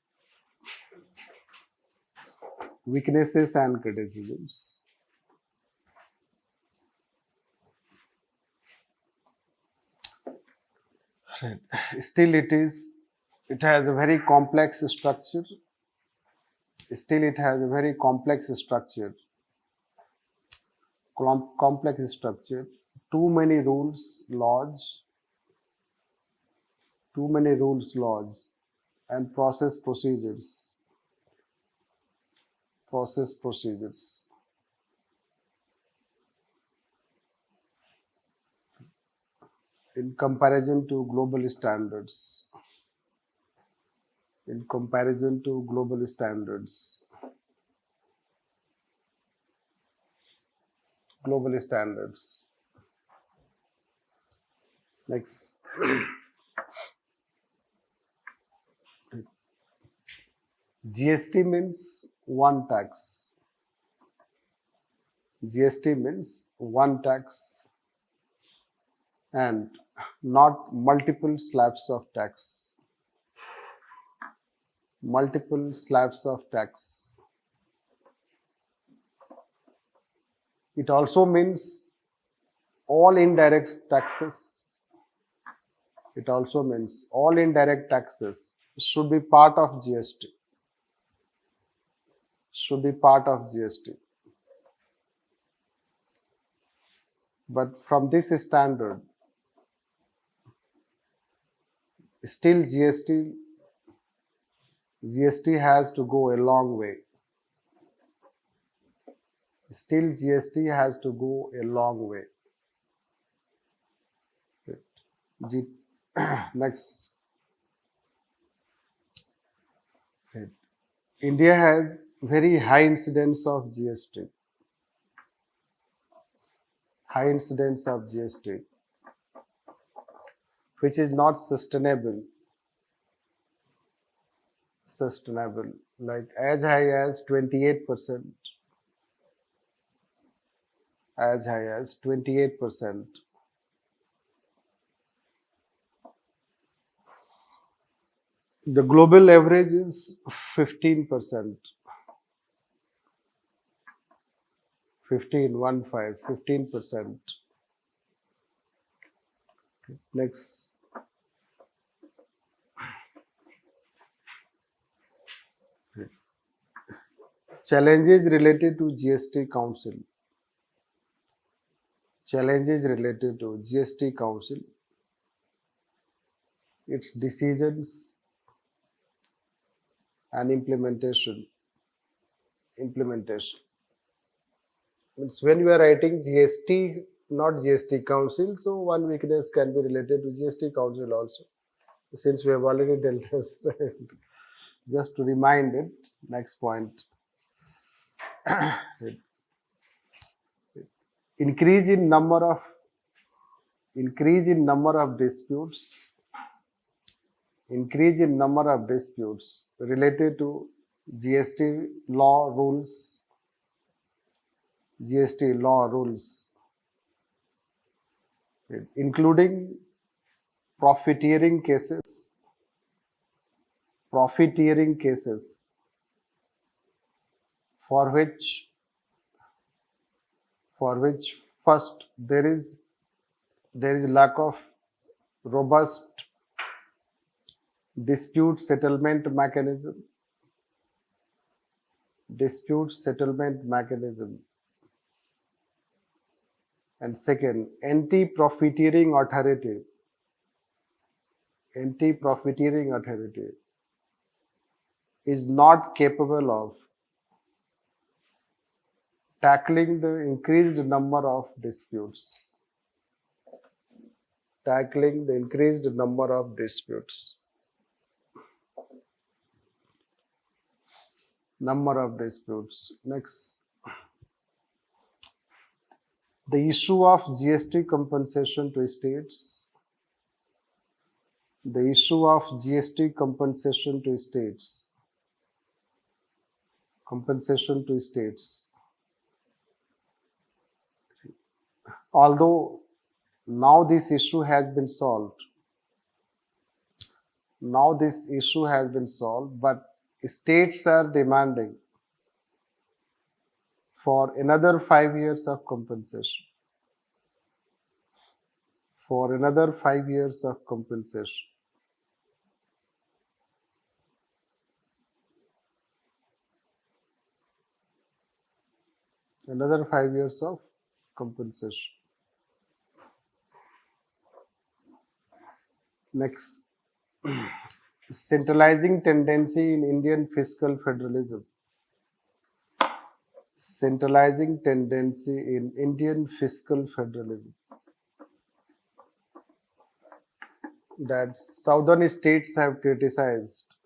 Weaknesses and criticisms. Right. Still it has a very complex structure. Complex structure. Too many rules, laws, and process procedures. In comparison to global standards. Next. GST means one tax. And not multiple slabs of tax. It also means all indirect taxes. Should be part of GST. But from this standard, still GST has to go a long way. Next. India has very high incidence of GST. Which is not sustainable. Like as high as 28%. The global average is 15%. 15%. Next. Challenges related to GST Council. Its decisions and implementation. Means when you are writing GST, not GST Council, so one weakness can be related to GST Council also. Since we have already dealt this, just to remind it, next point. Increase in number of disputes. Increase in number of disputes related to GST law rules. GST law rules, including profiteering cases. Profiteering cases for which first there is lack of robust dispute settlement mechanism. And second, anti-profiteering authority is not capable of tackling the increased number of disputes. Next, the issue of GST compensation to states. Although now this issue has been solved, but states are demanding for another 5 years of compensation. Another 5 years of compensation. Next, centralizing tendency in Indian fiscal federalism. That southern states have criticized.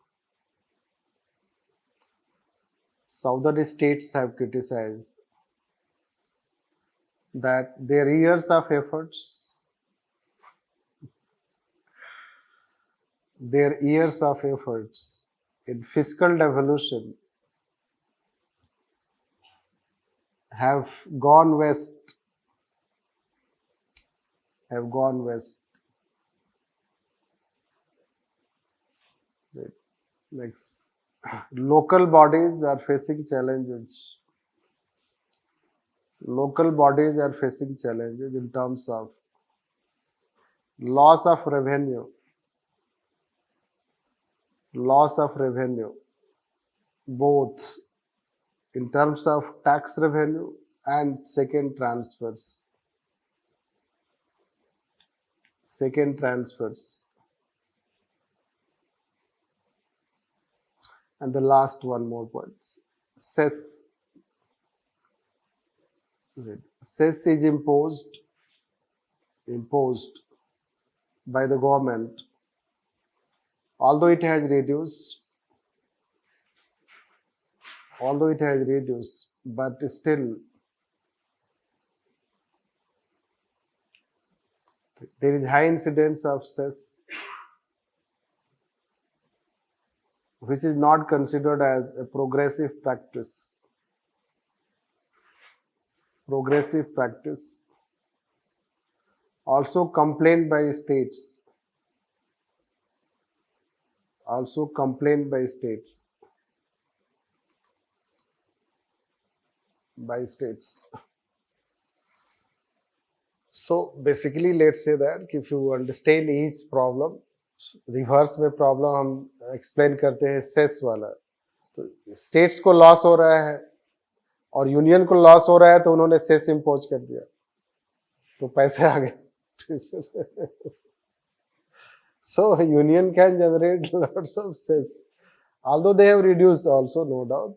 That their years of efforts in fiscal devolution have gone west. Next, local bodies are facing challenges. In terms of loss of revenue, both in terms of tax revenue and second transfers. And the last one more point, cess. Cess is imposed by the government, although it has reduced, but still there is high incidence of cess, which is not considered as a progressive practice. Also complained by states. So basically, let's say that if you understand each problem, reverse में problem हम explain करते हैं cess वाला, तो states को loss हो रहा है और यूनियन को लॉस हो रहा है, तो उन्होंने सेस इम्पोज कर दिया, तो पैसे आ गए. So union can generate lots of cess, although they have reduced also, no doubt,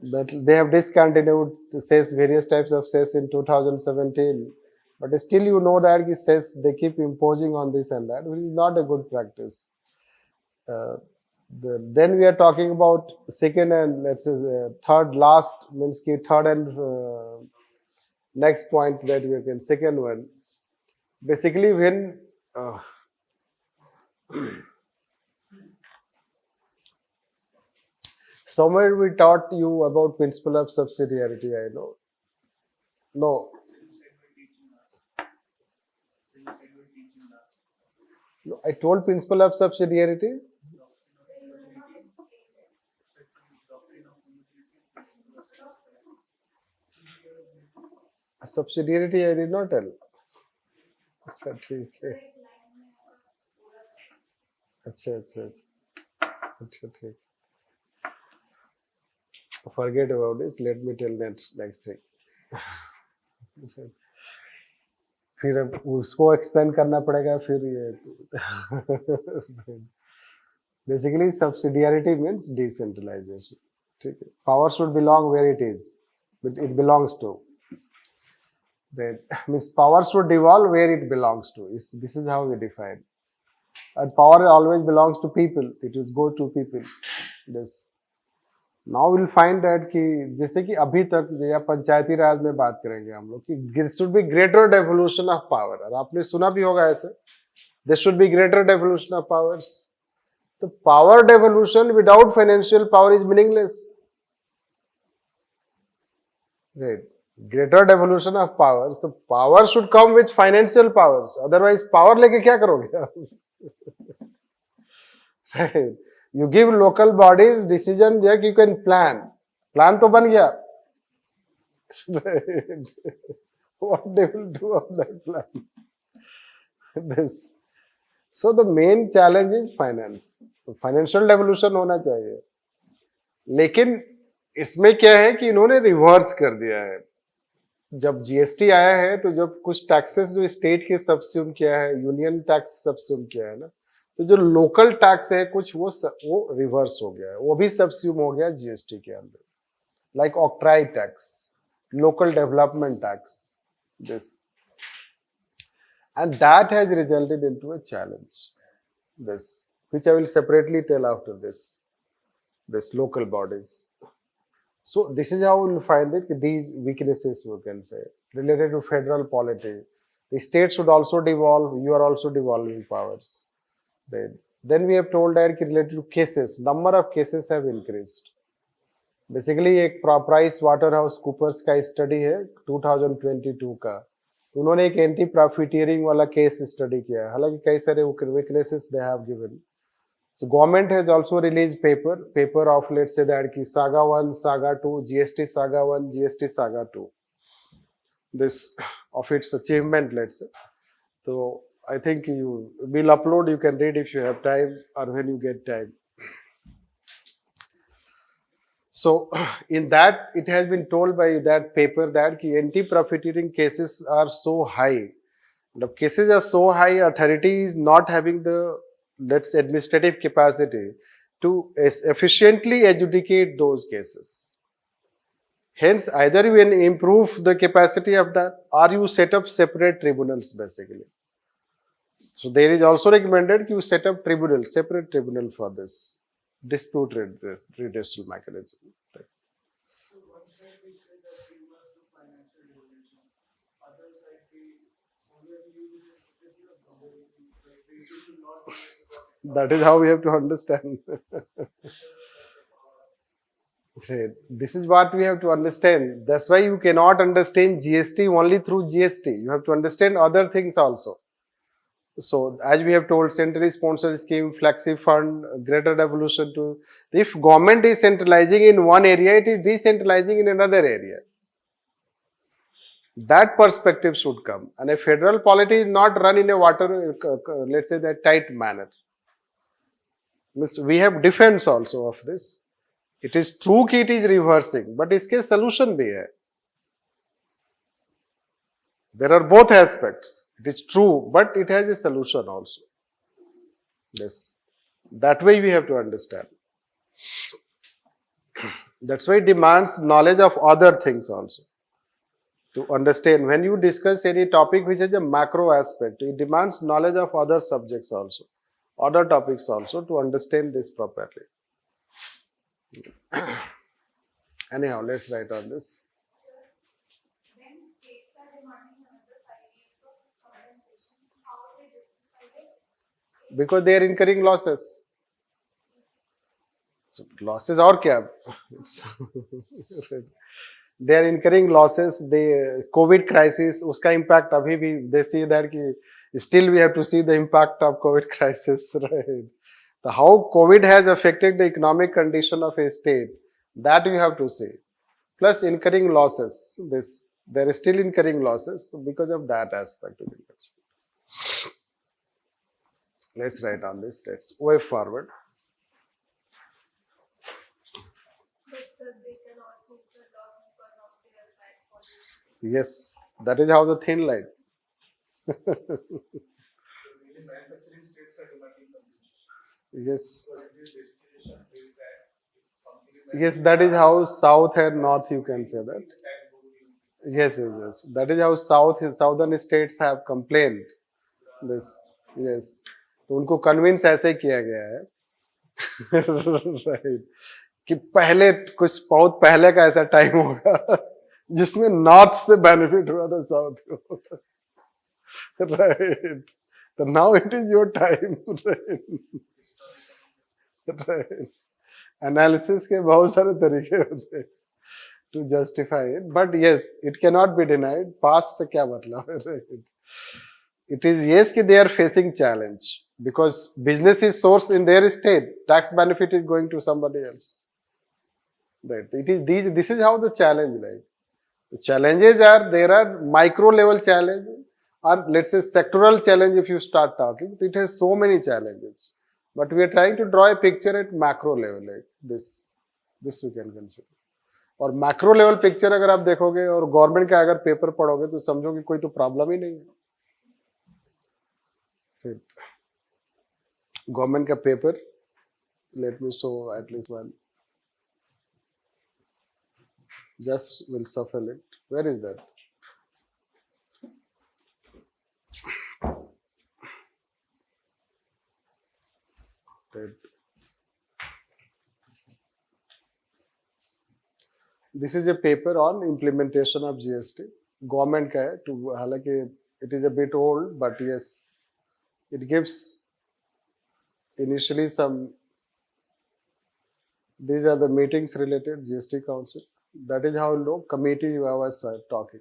But they have discontinued cess, various types of cess in 2017. But still you know that cess, they keep imposing on this and that, which is not a good practice. Uh, then we are talking about second and let's say third last, means ki third and next point that we can, second one. Basically when somewhere we taught you about principle of subsidiarity, I know. No, no, I told principle of subsidiarity. Subsidiarity I did not tell. अच्छा ठीक है. अच्छा अच्छा अच्छा ठीक. Forget about this. Let me tell that next thing. फिर अब उसको एक्सप्लेन करना पड़ेगा फिर ये. Basically subsidiarity means decentralization. ठीक है. Power should belong where it is, but it belongs to. Means power should devolve where it belongs to. This is how we define. And power always belongs to people. It will go to people. This. Now we'll find that कि जैसे कि अभी तक या पंचायती राज में बात करेंगे हम लोग कि there should be greater devolution of power. और आपने सुना भी होगा ऐसे. There should be greater devolution of powers. The power devolution without financial power is meaningless. Right. Greater devolution of powers. The power should come with financial powers. Otherwise, power लेके क्या करोगे? Right. You give local bodies decision that you can plan. Plan तो बन गया. Right. What they will do of that plan? This. So the main challenge is finance. Financial devolution होना चाहिए. लेकिन इसमें क्या है कि इन्होंने रिवर्स कर दिया है. जब जीएसटी आया है तो जब कुछ टैक्सेस जो स्टेट के सब्स्यूम किया है, यूनियन टैक्स सब्स्यूम किया है ना, तो जो लोकल टैक्स है कुछ वो रिवर्स हो गया है, वो भी सब्स्यूम हो गया जीएसटी के अंदर. Like octroi tax, local development tax, this, and that has resulted into a challenge, this, which I will separately tell after this local bodies. So this is how we will find that these weaknesses, we can say, related to federal polity. The state should also devolve, you are also devolving powers. Then we have told that related to cases, number of cases have increased. Basically एक price Waterhouse coopers का study है 2022 का, तो उन्होंने एक anti profiteering वाला case study किया है. हालांकि कई सारे weaknesses they have given. So government has also released paper of, let's say that ki Saga 1, Saga 2, GST Saga 1, GST Saga 2. This of its achievement, let's say. So I think you will upload, you can read if you have time or when you get time. So in that, it has been told by that paper that ki anti-profiteering cases are so high. The cases are so high, authority is not having the administrative capacity to efficiently adjudicate those cases. Hence, either you improve the capacity of that or you set up separate tribunals basically. So there is also recommended you set up tribunal, separate tribunal for this dispute redressal mechanism. Right. So one side we say that we must do financial devolution, other side we only use we should not. That is how we have to understand. This is what we have to understand. That's why you cannot understand GST only through GST. You have to understand other things also. So, as we have told, centrally sponsored scheme, flexi fund, greater devolution to. If government is centralizing in one area, it is decentralizing in another area. That perspective should come. And a federal polity is not run in a let's say that tight manner. Means we have defense also of this. It is true that it is reversing, but इसके solution भी है. There are both aspects. It is true, but it has a solution also. Yes. That way we have to understand. That's why it demands knowledge of other things also. To understand, when you discuss any topic which has a macro aspect, it demands knowledge of other subjects also, other topics also, to understand this properly. Anyhow, let's write on this. When states are demanding another 5 years of compensation, how they justify it? Because they are incurring losses. So losses or क्या? They are incurring losses. The COVID crisis, उसका impact अभी भी they see that कि still we have to see the impact of COVID crisis, right? So how COVID has affected the economic condition of a state, that you have to see. Plus incurring losses, this they are still incurring losses, so because of that aspect. Let's write on this. Let's way forward. But sir, they can also incur loss because of their bad policy. Yes, that is how the thin line. Really manufacturing states are demanding compensation. Yes, So it is destination based that if something is yes, that is how south and north you can say that. the tax go to Yes, yes, yes. That is how southern states have complained. This, yes. तो उनको convince ऐसे किया गया है right कि पहले कुछ बहुत पहले का ऐसा टाइम होगा जिसमें नॉर्थ से बेनिफिट हुआ था साउथ को राइट तो now it is your time right analysis के बहुत सारे तरीके होते हैं to justify it but yes it can not be denied past से क्या मतलब है राइट it is yes कि they are facing challenge because business is sourced in their state, tax benefit is going to somebody else, right? It is this is how the challenge, like the challenges are, there are micro level challenge or let's say sectoral challenge. If you start talking, it has so many challenges, but we are trying to draw a picture at macro level, like this we can consider. और macro level picture अगर आप देखोगे और government का अगर paper पढ़ोगे तो समझो कि कोई तो प्रॉब्लम ही नहीं है. Government ka paper, let me show at least one. Just will shuffle it. Where is that? Right. This is a paper on implementation of GST. Government का है. To हालांकि it is a bit old, but yes, it gives initially some. These are the meetings related GST Council. That is how low committee I was talking.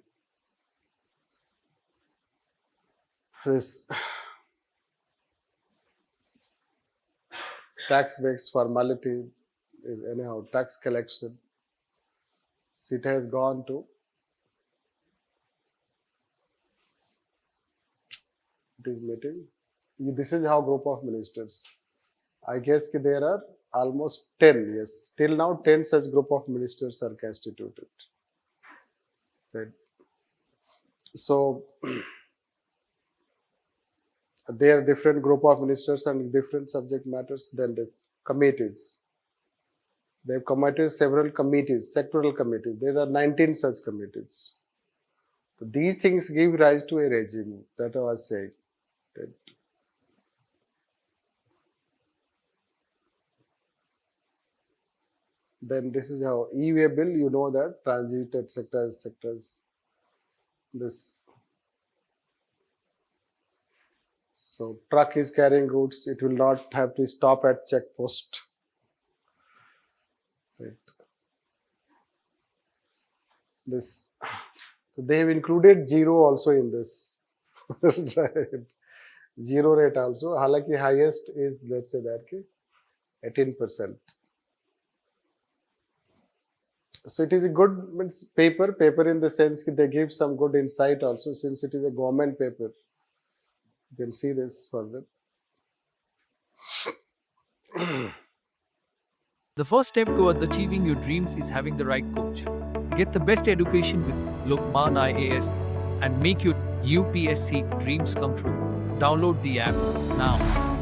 This tax based formality is anyhow tax collection. So it has gone to. It is meeting. This is how group of ministers. I guess there are almost 10, yes. Till now 10 such group of ministers are constituted. Right. So there are different group of ministers and different subject matters. Then this committees. They have committed several committees, sectoral committees. There are 19 such committees. So these things give rise to a regime that I was saying. Right. Then this is how e-way bill, you know that transited sectors, this. So truck is carrying goods, it will not have to stop at check post. Right. This, so they have included zero also in this. Right. Zero rate also. हालांकि highest is, let's say that 18%. So it is a good paper in the sense that they give some good insight also, since it is a government paper. You can see this further. The first step towards achieving your dreams is having the right coach. Get the best education with Lukmaan IAS and make your UPSC dreams come true. Download the app now.